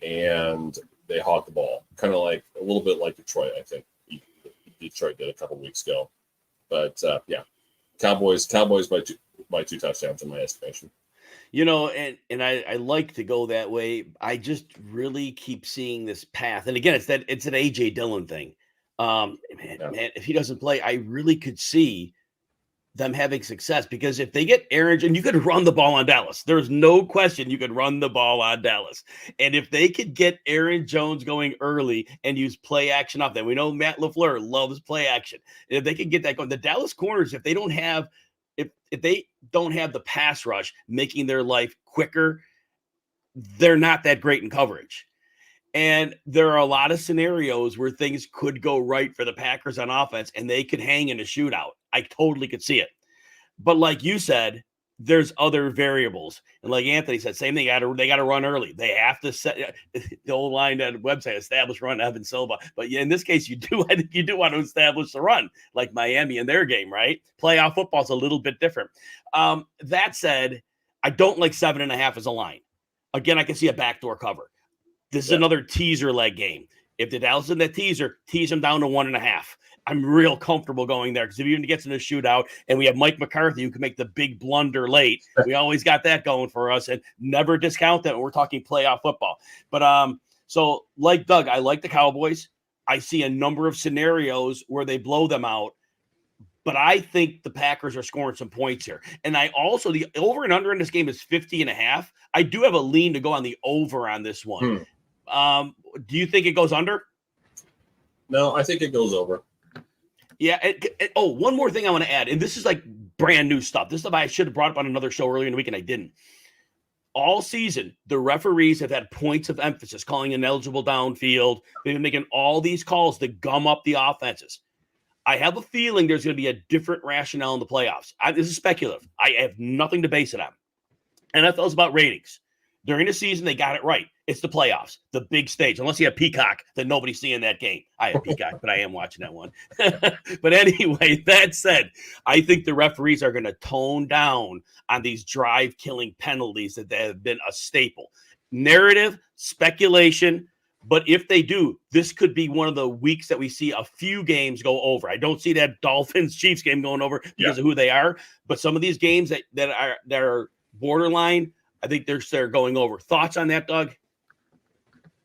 [SPEAKER 2] and they hog the ball, kind of like a little bit like Detroit. I think Detroit did a couple weeks ago, but yeah, Cowboys by 2 touchdowns in my estimation.
[SPEAKER 1] You know, and I like to go that way. I just really keep seeing this path, and again, it's an AJ Dillon thing. Man, if he doesn't play, I really could see them having success, because if they get Aaron, and you could run the ball on Dallas, there's no question you could run the ball on Dallas. And if they could get Aaron Jones going early and use play action off that, we know Matt LaFleur loves play action. And if they can get that going, the Dallas corners, if they don't have the pass rush making their life quicker, they're not that great in coverage. And there are a lot of scenarios where things could go right for the Packers on offense and they could hang in a shootout. I totally could see it. But like you said, there's other variables. And like Anthony said, same thing. They got to run early. They have to set the old line on the website, establish run, Evan Silva. But yeah, in this case, I think you do want to establish the run, like Miami in their game, right? Playoff football is a little bit different. That said, I don't like 7.5 as a line. Again, I can see a backdoor cover. This is another teaser leg game. If the Dallas in that teaser, tease them down to 1.5. I'm real comfortable going there, because if he even gets in a shootout and we have Mike McCarthy who can make the big blunder late, we always got that going for us, and never discount that when we're talking playoff football. But so like Doug, I like the Cowboys. I see a number of scenarios where they blow them out, but I think the Packers are scoring some points here. And I also, the over and under in this game is 50.5. I do have a lean to go on the over on this one. Do you think it goes under?
[SPEAKER 2] No, I think it goes over.
[SPEAKER 1] Yeah. One more thing I want to add, and this is like brand new stuff. This stuff I should have brought up on another show earlier in the week, and I didn't. All season, the referees have had points of emphasis, calling ineligible downfield. They've been making all these calls to gum up the offenses. I have a feeling there's going to be a different rationale in the playoffs. This is speculative. I have nothing to base it on. NFL's about ratings. During the season, they got it right. It's the playoffs, the big stage. Unless you have Peacock, then nobody's seeing that game. I have Peacock, but I am watching that one. But anyway, that said, I think the referees are going to tone down on these drive-killing penalties that have been a staple. Narrative, speculation, but if they do, this could be one of the weeks that we see a few games go over. I don't see that Dolphins-Chiefs game going over because of who they are, but some of these games that are borderline, I think they're going over. Thoughts on that, Doug?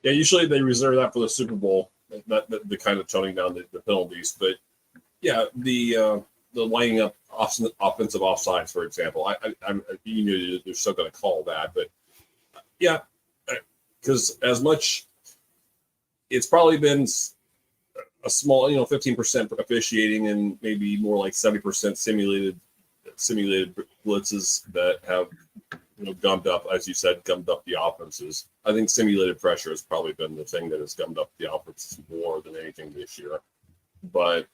[SPEAKER 2] Yeah, usually they reserve that for the Super Bowl, the kind of toning down the penalties. But yeah, the lining up offensive offsides, for example, they're still going to call that. But yeah, because as much, it's probably been a small, 15% officiating and maybe more like 70% simulated blitzes that have gummed up, as you said, gummed up the offenses. I think simulated pressure has probably been the thing that has gummed up the offenses more than anything this year. But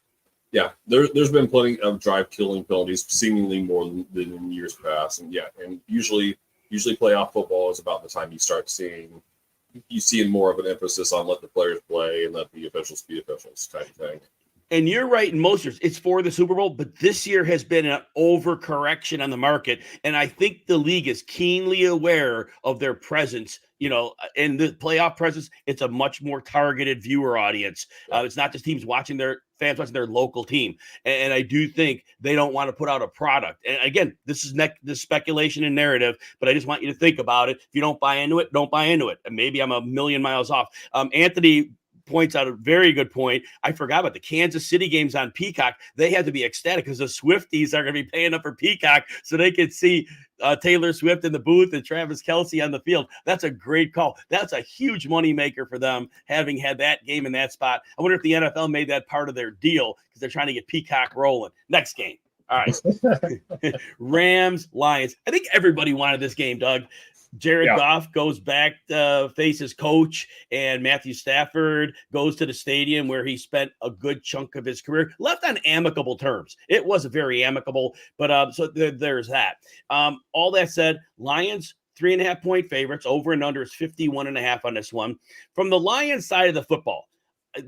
[SPEAKER 2] yeah, there's been plenty of drive-killing penalties, seemingly more than in years past. And yeah, and usually playoff football is about the time you start seeing more of an emphasis on let the players play and let the officials be officials type of thing.
[SPEAKER 1] And you're right in most years. It's for the Super Bowl, but this year has been an overcorrection on the market. And I think the league is keenly aware of their presence, in the playoff presence. It's a much more targeted viewer audience. It's not just fans watching their local team. And I do think they don't want to put out a product. And again, this is this speculation and narrative, but I just want you to think about it. If you don't buy into it, don't buy into it. And maybe I'm a million miles off. Anthony points out a very good point. I forgot about the Kansas City games on Peacock. They had to be ecstatic because the Swifties are going to be paying up for Peacock so they could see Taylor Swift in the booth and Travis Kelce on the field. That's a great call. That's a huge moneymaker for them, having had that game in that spot. I wonder if the NFL made that part of their deal because they're trying to get Peacock rolling. Next game. All right. Rams, Lions. I think everybody wanted this game, Doug. Jared Goff goes back to face his coach, and Matthew Stafford goes to the stadium where he spent a good chunk of his career, left on amicable terms. It was very amicable, but so there's that. All that said, Lions, 3.5-point favorites. Over and under is 51.5 on this one. From the Lions side of the football,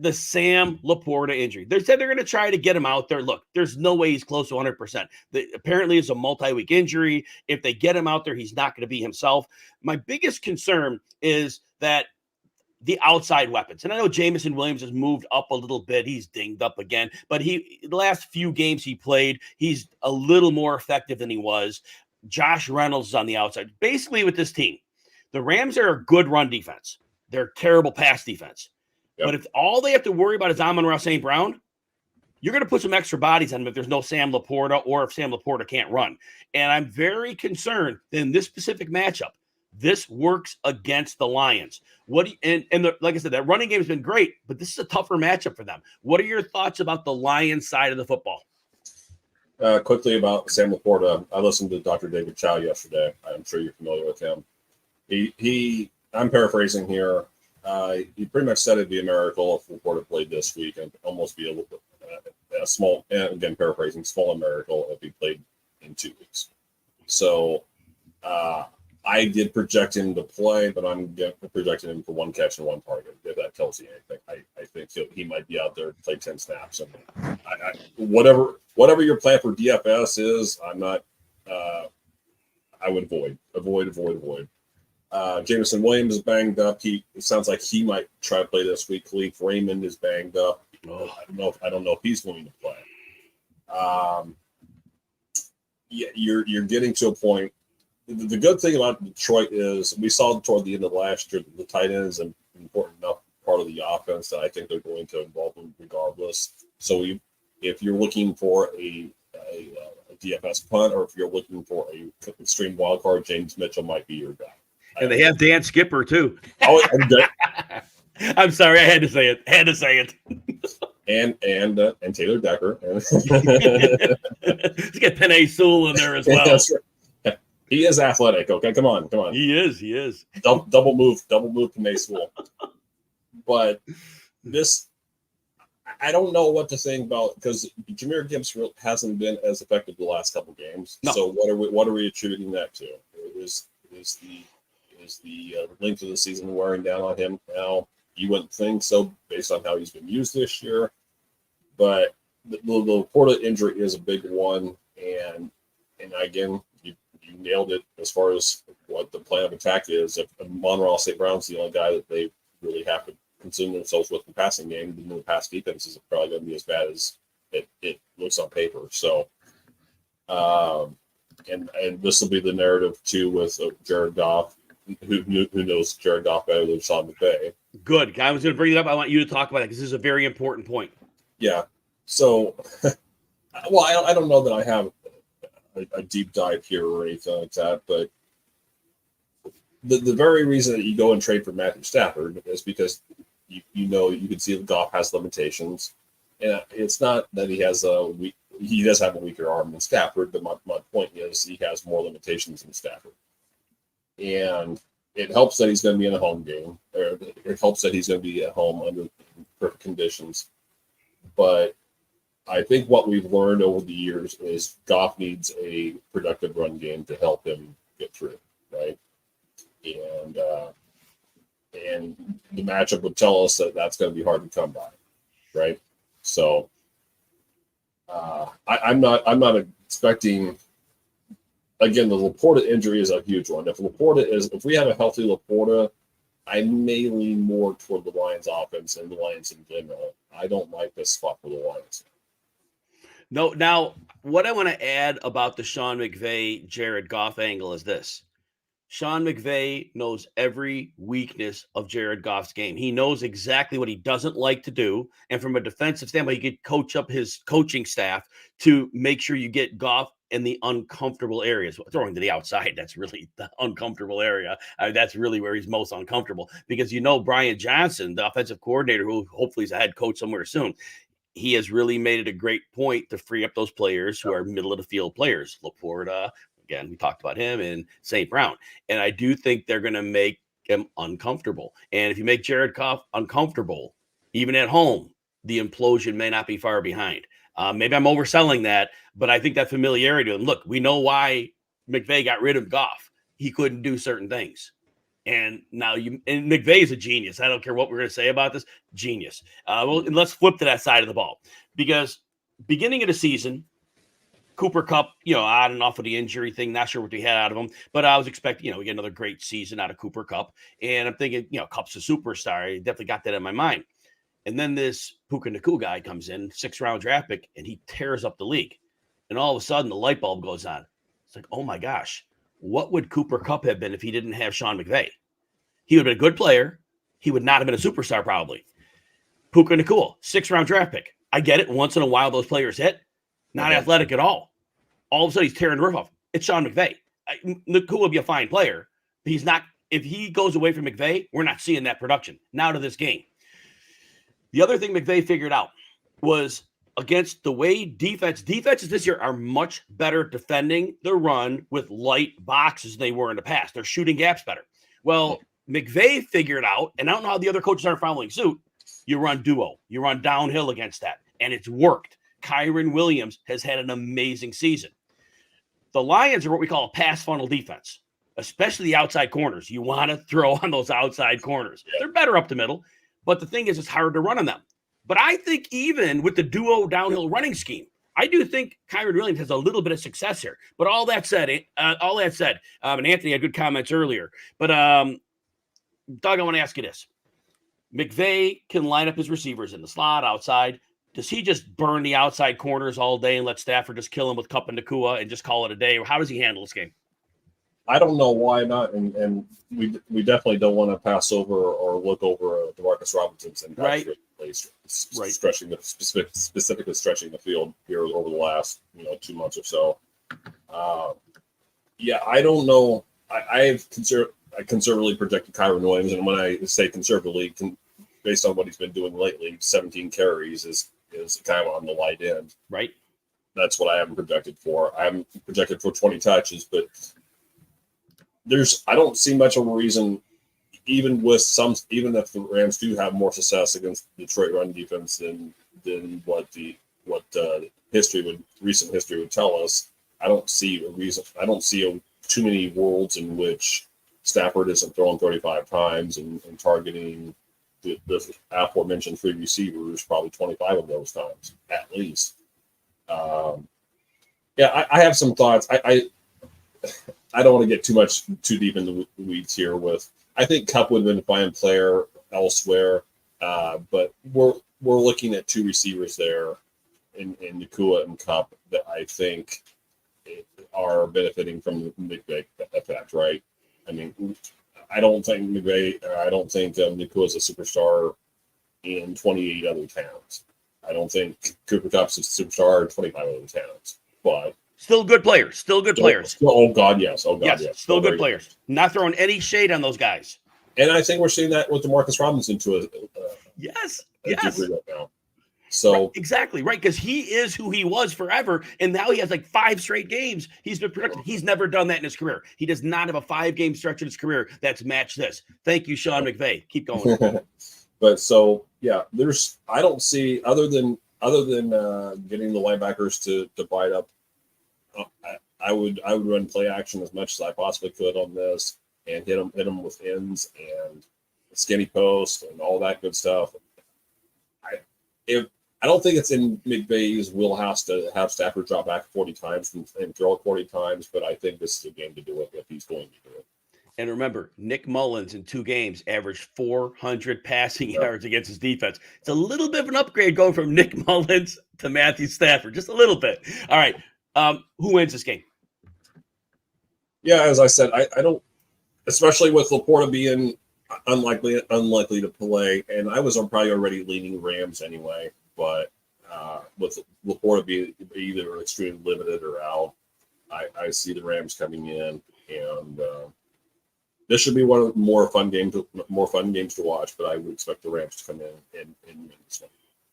[SPEAKER 1] the Sam Laporta injury. They said they're going to try to get him out there. Look, there's no way he's close to 100%. Apparently, it's a multi-week injury. If they get him out there, he's not going to be himself. My biggest concern is that the outside weapons. And I know Jamison Williams has moved up a little bit. He's dinged up again. But the last few games he played, he's a little more effective than he was. Josh Reynolds is on the outside. Basically, with this team, the Rams are a good run defense. They're terrible pass defense. But if all they have to worry about is Amon-Ra St. Brown, you're going to put some extra bodies on them if there's no Sam Laporta or if Sam Laporta can't run. And I'm very concerned that in this specific matchup, this works against the Lions. Like I said, that running game has been great, but this is a tougher matchup for them. What are your thoughts about the Lions side of the football?
[SPEAKER 2] Quickly about Sam Laporta, I listened to Dr. David Chow yesterday. I'm sure you're familiar with him. I'm paraphrasing here. He pretty much said it'd be a miracle if Laporta played this week, and almost be a small, and again paraphrasing, small miracle if he played in 2 weeks. So I did project him to play, but I'm projecting him for 1 catch and 1 target. If that tells you anything, I think he might be out there to play 10 snaps. And whatever your plan for DFS is, I'm not. I would avoid. Jameson Williams is banged up. It sounds like he might try to play this week. Khalif Raymond is banged up. I don't know if he's going to play. You're getting to a point. The good thing about Detroit is we saw toward the end of last year the tight end is an important enough part of the offense that I think they're going to involve them regardless. So if you're looking for a DFS punt, or if you're looking for a extreme wild card, James Mitchell might be your guy.
[SPEAKER 1] And they have Dan Skipper too.
[SPEAKER 2] Oh,
[SPEAKER 1] I'm sorry, I had to say it.
[SPEAKER 2] And Taylor Decker.
[SPEAKER 1] Let's get Penei Sewell in there as well.
[SPEAKER 2] That's right. He is athletic. Okay, come on.
[SPEAKER 1] He is.
[SPEAKER 2] Double move Penei Sewell. But this, I don't know what to think about, because Jahmyr Gibbs hasn't been as effective the last couple games. No. So what are we attributing that to? Is the length of the season wearing down on him now? You wouldn't think so based on how he's been used this year. But the Laporta injury is a big one, and again, you nailed it as far as what the plan of attack is. If Amon-Ra St. Brown's the only guy that they really have to concern themselves with the passing game, then the pass defense is probably going to be as bad as it looks on paper. So, and this will be the narrative too with Jared Goff. Who knows Jared Goff better than Sean McVay?
[SPEAKER 1] Good. I was going to bring it up. I want you to talk about it because this is a very important point.
[SPEAKER 2] Yeah. So, well, I don't know that I have a deep dive here or anything like that, but the very reason that you go and trade for Matthew Stafford is because you can see that Goff has limitations, and it's not that he does have a weaker arm than Stafford, but my point is he has more limitations than Stafford. And it helps that he's going to be in a home game, or it helps that he's going to be at home under perfect conditions. But I think what we've learned over the years is Goff needs a productive run game to help him get through, right? And the matchup would tell us that that's going to be hard to come by, right? So I'm not expecting. Again, the Laporta injury is a huge one. If we have a healthy Laporta, I may lean more toward the Lions offense and the Lions in general. I don't like this spot for the Lions.
[SPEAKER 1] No, now what I want to add about the Sean McVay, Jared Goff angle is this. Sean McVay knows every weakness of Jared Goff's game. He knows exactly what he doesn't like to do. And from a defensive standpoint, he could coach up his coaching staff to make sure you get Goff in the uncomfortable areas. Throwing to the outside, that's really the uncomfortable area. That's really where he's most uncomfortable, because Brian Johnson, the offensive coordinator, who hopefully is a head coach somewhere soon, he has really made it a great point to free up those players who are middle of the field players. Laporta, again, we talked about him, and St. Brown. And I do think they're going to make him uncomfortable. And if you make Jared Goff uncomfortable, even at home, the implosion may not be far behind. Maybe I'm overselling that, but I think that familiarity. And look, we know why McVay got rid of Goff. He couldn't do certain things. And now and McVay is a genius. I don't care what we're going to say about this. Genius. Well, let's flip to that side of the ball, because beginning of the season, Cooper Kupp, on and off of the injury thing, not sure what we had out of him, but I was expecting, we get another great season out of Cooper Kupp. And I'm thinking, Kupp's a superstar. I definitely got that in my mind. And then this Puka Nacua guy comes in, 6th-round draft pick, and he tears up the league. And all of a sudden, the light bulb goes on. It's like, oh my gosh, what would Cooper Kupp have been if he didn't have Sean McVay? He would have been a good player. He would not have been a superstar probably. Puka Nacua, 6th-round draft pick. I get it. Once in a while, those players hit. Not athletic at all. All of a sudden, he's tearing the roof off. It's Sean McVay. Nacua would be a fine player, but he's not. If he goes away from McVay, we're not seeing that production. Now to this game. The other thing McVay figured out was against the way defenses this year are much better defending the run with light boxes than they were in the past. They're shooting gaps better. Well, McVay figured out, and I don't know how the other coaches aren't following suit, you run duo. You run downhill against that, and it's worked. Kyron Williams has had an amazing season. The Lions are what we call a pass funnel defense, especially the outside corners. You want to throw on those outside corners. They're better up the middle, but the thing is it's hard to run on them. But I think even with the duo downhill running scheme, I do think Kyron Williams has a little bit of success here. But all that said, and Anthony had good comments earlier. But Doug, I want to ask you this: McVay can line up his receivers in the slot outside. Does he just burn the outside corners all day and let Stafford just kill him with Kupp and Nacua and just call it a day? Or how does he handle this game?
[SPEAKER 2] I don't know why not, and we definitely don't want to pass over or look over DeMarcus Robinson's impact, stretching specifically stretching the field here over the last 2 months or so. I don't know. I conservatively projected Kyron Williams, and when I say conservatively, based on what he's been doing lately, 17 carries is kind of on the light end. Right. That's what I haven't projected for. I haven't projected for 20 touches, but I don't see much of a reason, even if the Rams do have more success against Detroit run defense than what recent history would tell us. I don't see a reason. I don't see too many worlds in which Stafford isn't throwing 35 times and targeting the aforementioned 3 receivers probably 25 of those times at least. I have some thoughts. I don't want to get too deep in the weeds here. I think Kupp would have been a fine player elsewhere, but we're looking at 2 receivers there in Nacua and Kupp that I think are benefiting from the McVay effect, right? I mean, I don't think Nacua is a superstar in 28 other towns. I don't think Cooper Kupp's a superstar in 25 other towns, but
[SPEAKER 1] still good players.
[SPEAKER 2] Oh God, yes.
[SPEAKER 1] Still good players. Not throwing any shade on those guys.
[SPEAKER 2] And I think we're seeing that with DeMarcus Robinson to a degree right now. So
[SPEAKER 1] right, exactly right, because he is who he was forever, and now he has like 5 straight games. He's been productive. He's never done that in his career. He does not have a 5-game stretch in his career that's matched this. Thank you, Sean McVay. Keep going.
[SPEAKER 2] But I don't see other than getting the linebackers to bite up. I would run play action as much as I possibly could on this and hit them with ends and skinny post and all that good stuff. I don't think it's in McVay's wheelhouse to have Stafford drop back 40 times and throw it 40 times, but I think this is a game to do it if he's going to do it.
[SPEAKER 1] And remember, Nick Mullins in 2 games averaged 400 passing yards against his defense. It's a little bit of an upgrade going from Nick Mullins to Matthew Stafford, just a little bit. All right. Who wins this game?
[SPEAKER 2] Yeah, as I said, I don't, especially with Laporta being unlikely to play, and I was probably already leaning Rams anyway, but with Laporta being either extremely limited or out, I see the Rams coming in, and this should be one of the more fun games to watch. But I would expect the Rams to come in and win this one.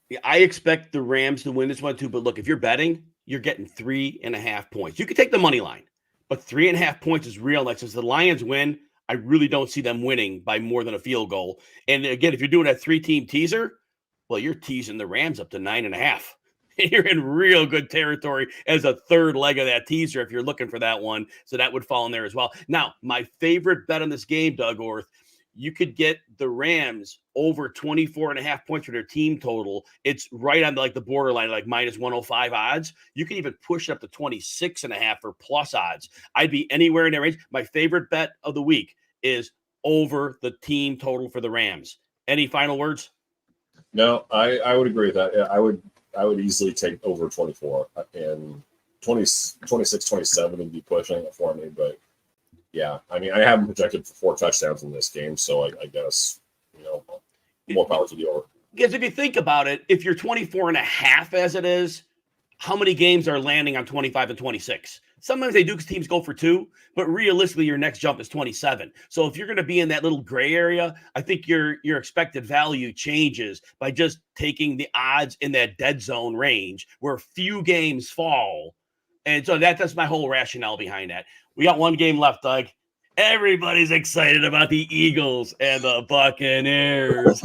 [SPEAKER 1] Yeah, I expect the Rams to win this one too. But look, if you're betting, you're getting 3.5 points. You could take the money line, but 3.5 points is real. Like, since the Lions win, I really don't see them winning by more than a field goal. And again, if you're doing a 3-team teaser, well, you're teasing the Rams up to 9.5. You're in real good territory as a third leg of that teaser if you're looking for that one. So that would fall in there as well. Now, my favorite bet on this game, Doug Orth, you could get the Rams over 24.5 points for their team total. It's right on the borderline, like minus 105 odds. You can even push it up to 26.5 for plus odds. I'd be anywhere in that range. My favorite bet of the week is over the team total for the Rams. Any final words?
[SPEAKER 2] No, I would agree with that. Yeah, I would easily take over 24, and 26, 27 would be pushing it for me. But yeah, I mean, I haven't projected for 4 touchdowns in this game, so I guess, more power to the over.
[SPEAKER 1] Because if you think about it, if you're 24.5 as it is, how many games are landing on 25 and 26? Sometimes they do because teams go for 2, but realistically, your next jump is 27. So if you're going to be in that little gray area, I think your expected value changes by just taking the odds in that dead zone range where few games fall. And so that's my whole rationale behind that. We got one game left, Doug. Everybody's excited about the Eagles and the Buccaneers.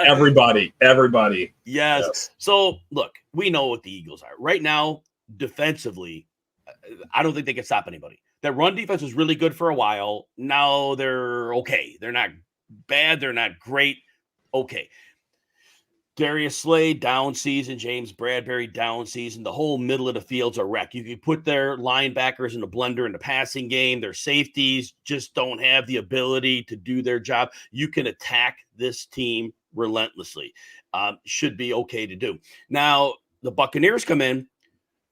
[SPEAKER 2] Everybody.
[SPEAKER 1] Yes. So, look, we know what the Eagles are. Right now, defensively, I don't think they can stop anybody. That run defense was really good for a while. Now they're okay. They're not bad. They're not great. Okay. Darius Slay, down season. James Bradbury, down season. The whole middle of the field's a wreck. You can put their linebackers in the blender in the passing game. Their safeties just don't have the ability to do their job. You can attack this team relentlessly. Should be okay to do. Now, the Buccaneers come in,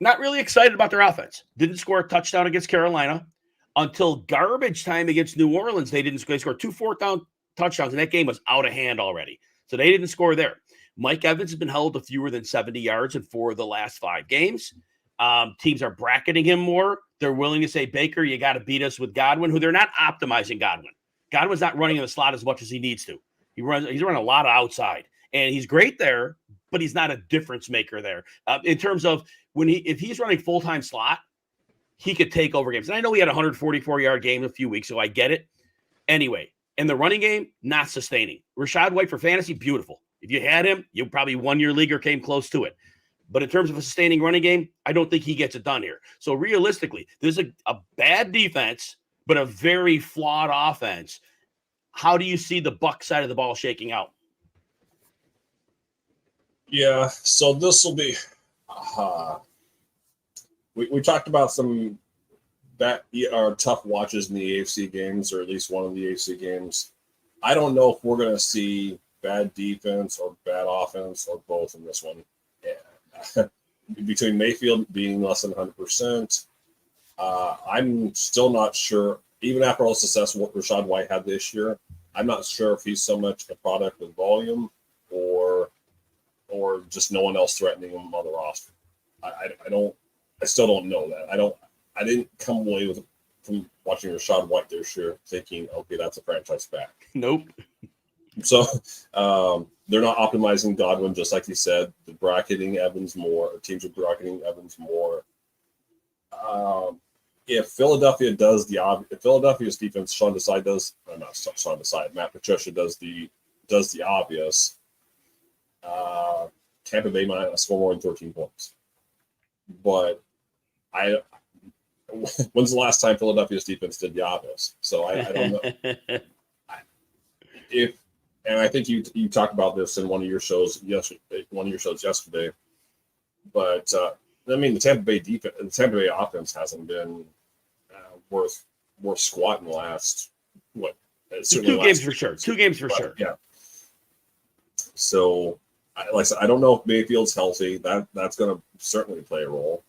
[SPEAKER 1] not really excited about their offense. Didn't score a touchdown against Carolina. Until garbage time against New Orleans, they didn't score. They scored 2 fourth-down touchdowns, and that game was out of hand already. So they didn't score there. Mike Evans has been held to fewer than 70 yards in 4 of the last 5 games. Teams are bracketing him more. They're willing to say, Baker, you got to beat us with Godwin, who they're not optimizing Godwin. Godwin's not running in the slot as much as he needs to. He's running a lot of outside, and he's great there, but he's not a difference maker there. In terms of if he's running full-time slot, he could take over games. And I know he had a 144-yard game a few weeks, so I get it. Anyway, in the running game, not sustaining. Rashad White for fantasy, beautiful. If you had him, you probably won your league or came close to it. But in terms of a sustaining running game, I don't think he gets it done here. So realistically, there's a bad defense, but a very flawed offense. How do you see the Buck side of the ball shaking out?
[SPEAKER 2] Yeah, so this will be we talked about some tough watches in the AFC games, or at least one of the AFC games. I don't know if we're going to see bad defense or bad offense or both in this one. Yeah. Between Mayfield being less than 100%, I'm still not sure, even after all the success what Rashad White had this year, I'm not sure if he's so much a product of volume or just no one else threatening him on the roster. I still don't know that. I didn't come away from watching Rashad White this year thinking, okay, that's a franchise back.
[SPEAKER 1] Nope.
[SPEAKER 2] So they're not optimizing Godwin, just like you said. They're bracketing Evans more. Teams are bracketing Evans more. If Philadelphia does if Philadelphia's defense, Matt Patricia does the obvious, Tampa Bay might not score more than 13 points. But when's the last time Philadelphia's defense did the obvious? So I don't know. And I think you talked about this in one of your shows yesterday. But the Tampa Bay defense, the Tampa Bay offense hasn't been worth squat in the last
[SPEAKER 1] 2 games for sure. 2 games for sure.
[SPEAKER 2] Yeah. So, like I said, I don't know if Mayfield's healthy. That's going to certainly play a role.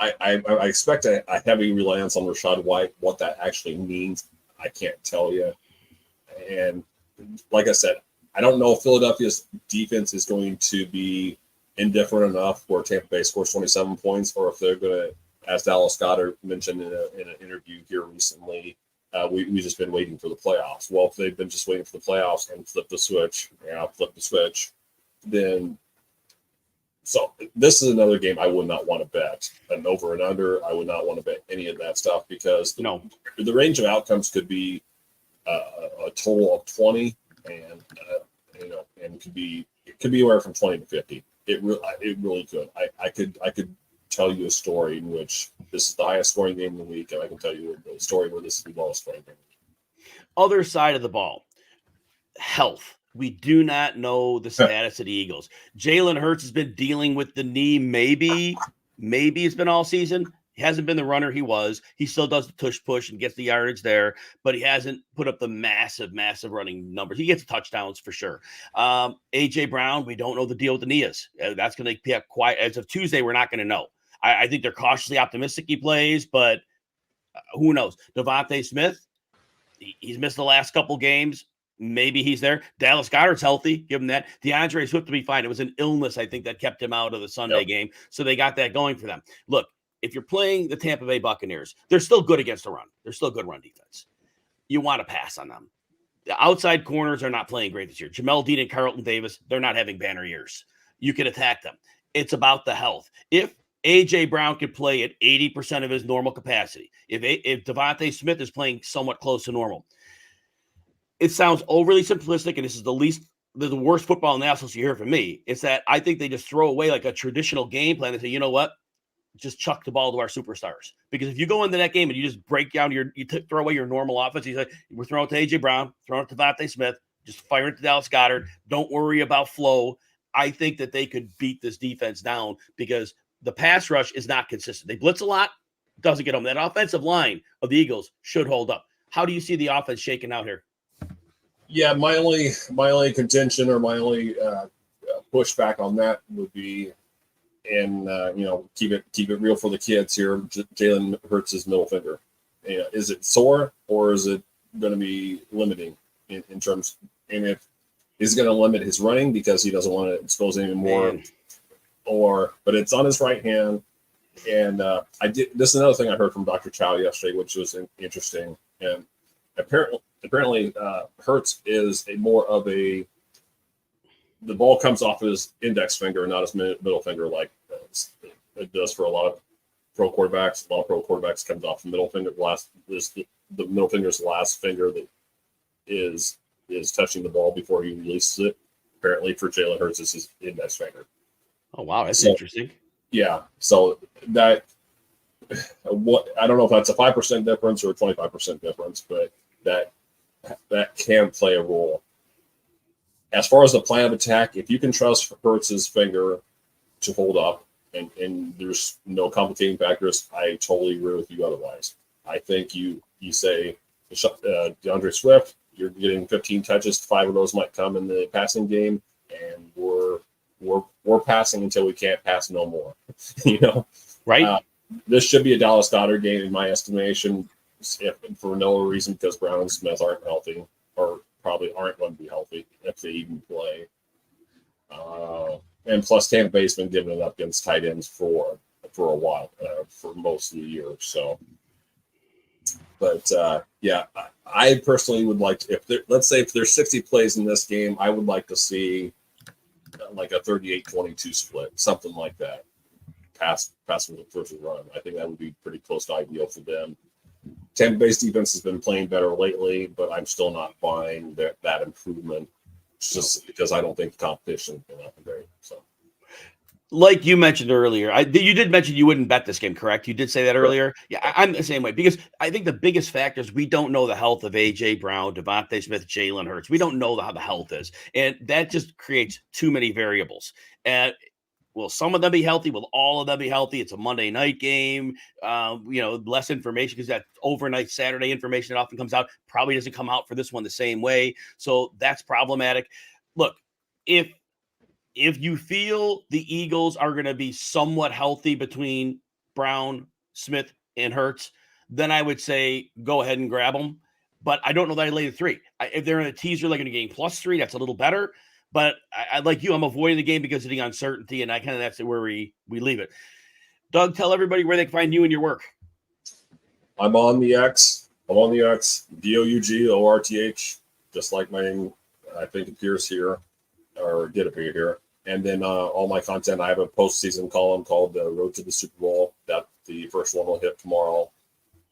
[SPEAKER 2] I expect a heavy reliance on Rashad White. What that actually means, I can't tell you. And like I said, I don't know if Philadelphia's defense is going to be indifferent enough where Tampa Bay scores 27 points, or if they're going to, as Dallas Goedert mentioned in an interview here recently, we've just been waiting for the playoffs. Well, if they've been just waiting for the playoffs and flip the switch, then so this is another game I would not want to bet. An over and under, I would not want to bet any of that stuff, because the range of outcomes could be a total of 20, and it could be anywhere from 20 to 50. It really could. I could tell you a story in which this is the highest scoring game of the week, and I can tell you a story where this is the lowest scoring game.
[SPEAKER 1] Other side of the ball, health. We do not know the status of the Eagles. Jalen Hurts has been dealing with the knee. Maybe it's been all season. He hasn't been the runner he was. He still does the tush push and gets the yardage there, but he hasn't put up the massive running numbers. He gets touchdowns for sure. A.J. Brown, we don't know the deal with the knee is. That's going to be quiet. As of Tuesday, we're not going to know. I think they're cautiously optimistic he plays, but who knows? Devontae Smith, He's missed the last couple games. Maybe he's there. Dallas Goedert's healthy. Give him that. DeAndre Swift to be fine. It was an illness, I think, that kept him out of the Sunday game. So they got that going for them. Look, if you're playing the Tampa Bay Buccaneers, they're still good against the run. They're still good run defense. You want to pass on them. The outside corners are not playing great this year. Jamel Dean and Carlton Davis, they're not having banner years. You can attack them. It's about the health. If A.J. Brown could play at 80% of his normal capacity, if Devontae Smith is playing somewhat close to normal, it sounds overly simplistic, and this is the worst football analysis you hear from me. It's that I think they just throw away like a traditional game plan and say, you know what? Just chuck the ball to our superstars. Because if you go into that game and you just break down throw away your normal offense, you say, we're throwing it to A.J. Brown, throwing it to Devontae Smith, just fire it to Dallas Goedert. Don't worry about flow. I think that they could beat this defense down because the pass rush is not consistent. They blitz a lot, doesn't get them. That offensive line of the Eagles should hold up. How do you see the offense shaking out here?
[SPEAKER 2] Yeah, my only contention or my only pushback on that would be, and keep it real for the kids here. Jalen Hurts' middle finger. Is it sore or is it going to be limiting in terms? And if is going to limit his running because he doesn't want to expose any more, but it's on his right hand. And this is another thing I heard from Dr. Chow yesterday, which was interesting. And apparently, Hurts is the ball comes off his index finger, not his middle finger, like it does for a lot of pro quarterbacks. A lot of pro quarterbacks comes off the middle finger. The middle finger is the last finger that is touching the ball before he releases it. Apparently, for Jalen Hurts, it's his index finger.
[SPEAKER 1] Oh wow, that's interesting.
[SPEAKER 2] Yeah, so that I don't know if that's a 5% difference or a 25% difference, but that can play a role. As far as the plan of attack, if you can trust Hurts' finger to hold up and there's no complicating factors, I totally agree with you otherwise. I think you say DeAndre Swift, you're getting 15 touches, 5 of those might come in the passing game, and we're passing until we can't pass no more.
[SPEAKER 1] Right?
[SPEAKER 2] This should be a Dallas Goedert game in my estimation, if for no reason because Brown and Smith aren't healthy, or probably aren't going to be healthy if they even play. And plus, Tampa Bay's been giving it up against tight ends for a while, for most of the year. So, but I personally would like to, let's say if there's 60 plays in this game, I would like to see like a 38-22 split, something like that. Pass versus run. I think that would be pretty close to ideal for them. Tampa Bay's defense has been playing better lately, but I'm still not buying that improvement just because I don't think the competition has been that great. So,
[SPEAKER 1] like you mentioned earlier, you did mention you wouldn't bet this game, correct? You did say that earlier. Yeah, I'm the same way because I think the biggest factor is we don't know the health of A.J. Brown, Devontae Smith, Jalen Hurts. We don't know how the health is, and that just creates too many variables. And will some of them be healthy? Will all of them be healthy? It's a Monday night game. Less information because that overnight Saturday information that often comes out probably doesn't come out for this one the same way. So that's problematic. Look, if you feel the Eagles are going to be somewhat healthy between Brown, Smith, and Hurts, then I would say go ahead and grab them. But I don't know that I lay the 3. If they're in a teaser like in a game +3, that's a little better. But I like you, I'm avoiding the game because of the uncertainty, and that's where we leave it. Doug, tell everybody where they can find you and your work.
[SPEAKER 2] I'm on the X. DOUGORTH, just like my name, I think appears here, or did appear here. And then all my content, I have a postseason column called The Road to the Super Bowl. That the first one will hit tomorrow.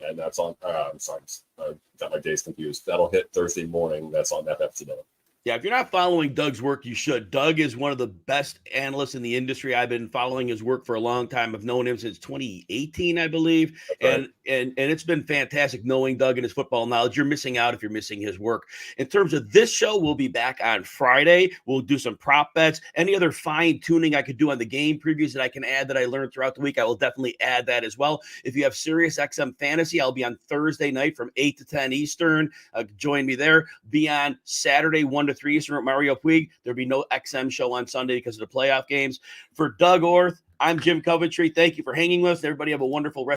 [SPEAKER 2] And that's on, I'm sorry, I got my days confused. That'll hit Thursday morning. That's on FF Today.
[SPEAKER 1] Yeah, if you're not following Doug's work, you should. Doug is one of the best analysts in the industry. I've been following his work for a long time. I've known him since 2018, I believe. Right. And it's been fantastic knowing Doug and his football knowledge. You're missing out if you're missing his work. In terms of this show, we'll be back on Friday. We'll do some prop bets. Any other fine tuning I could do on the game previews that I can add that I learned throughout the week, I will definitely add that as well. If you have Sirius XM Fantasy, I'll be on Thursday night from 8 to 10 Eastern. Join me there. Be on Saturday, 1 to 3 Eastern with Mario Puig. There'll be no XM show on Sunday because of the playoff games. For Doug Orth, I'm Jim Coventry. Thank you for hanging with us. Everybody have a wonderful rest.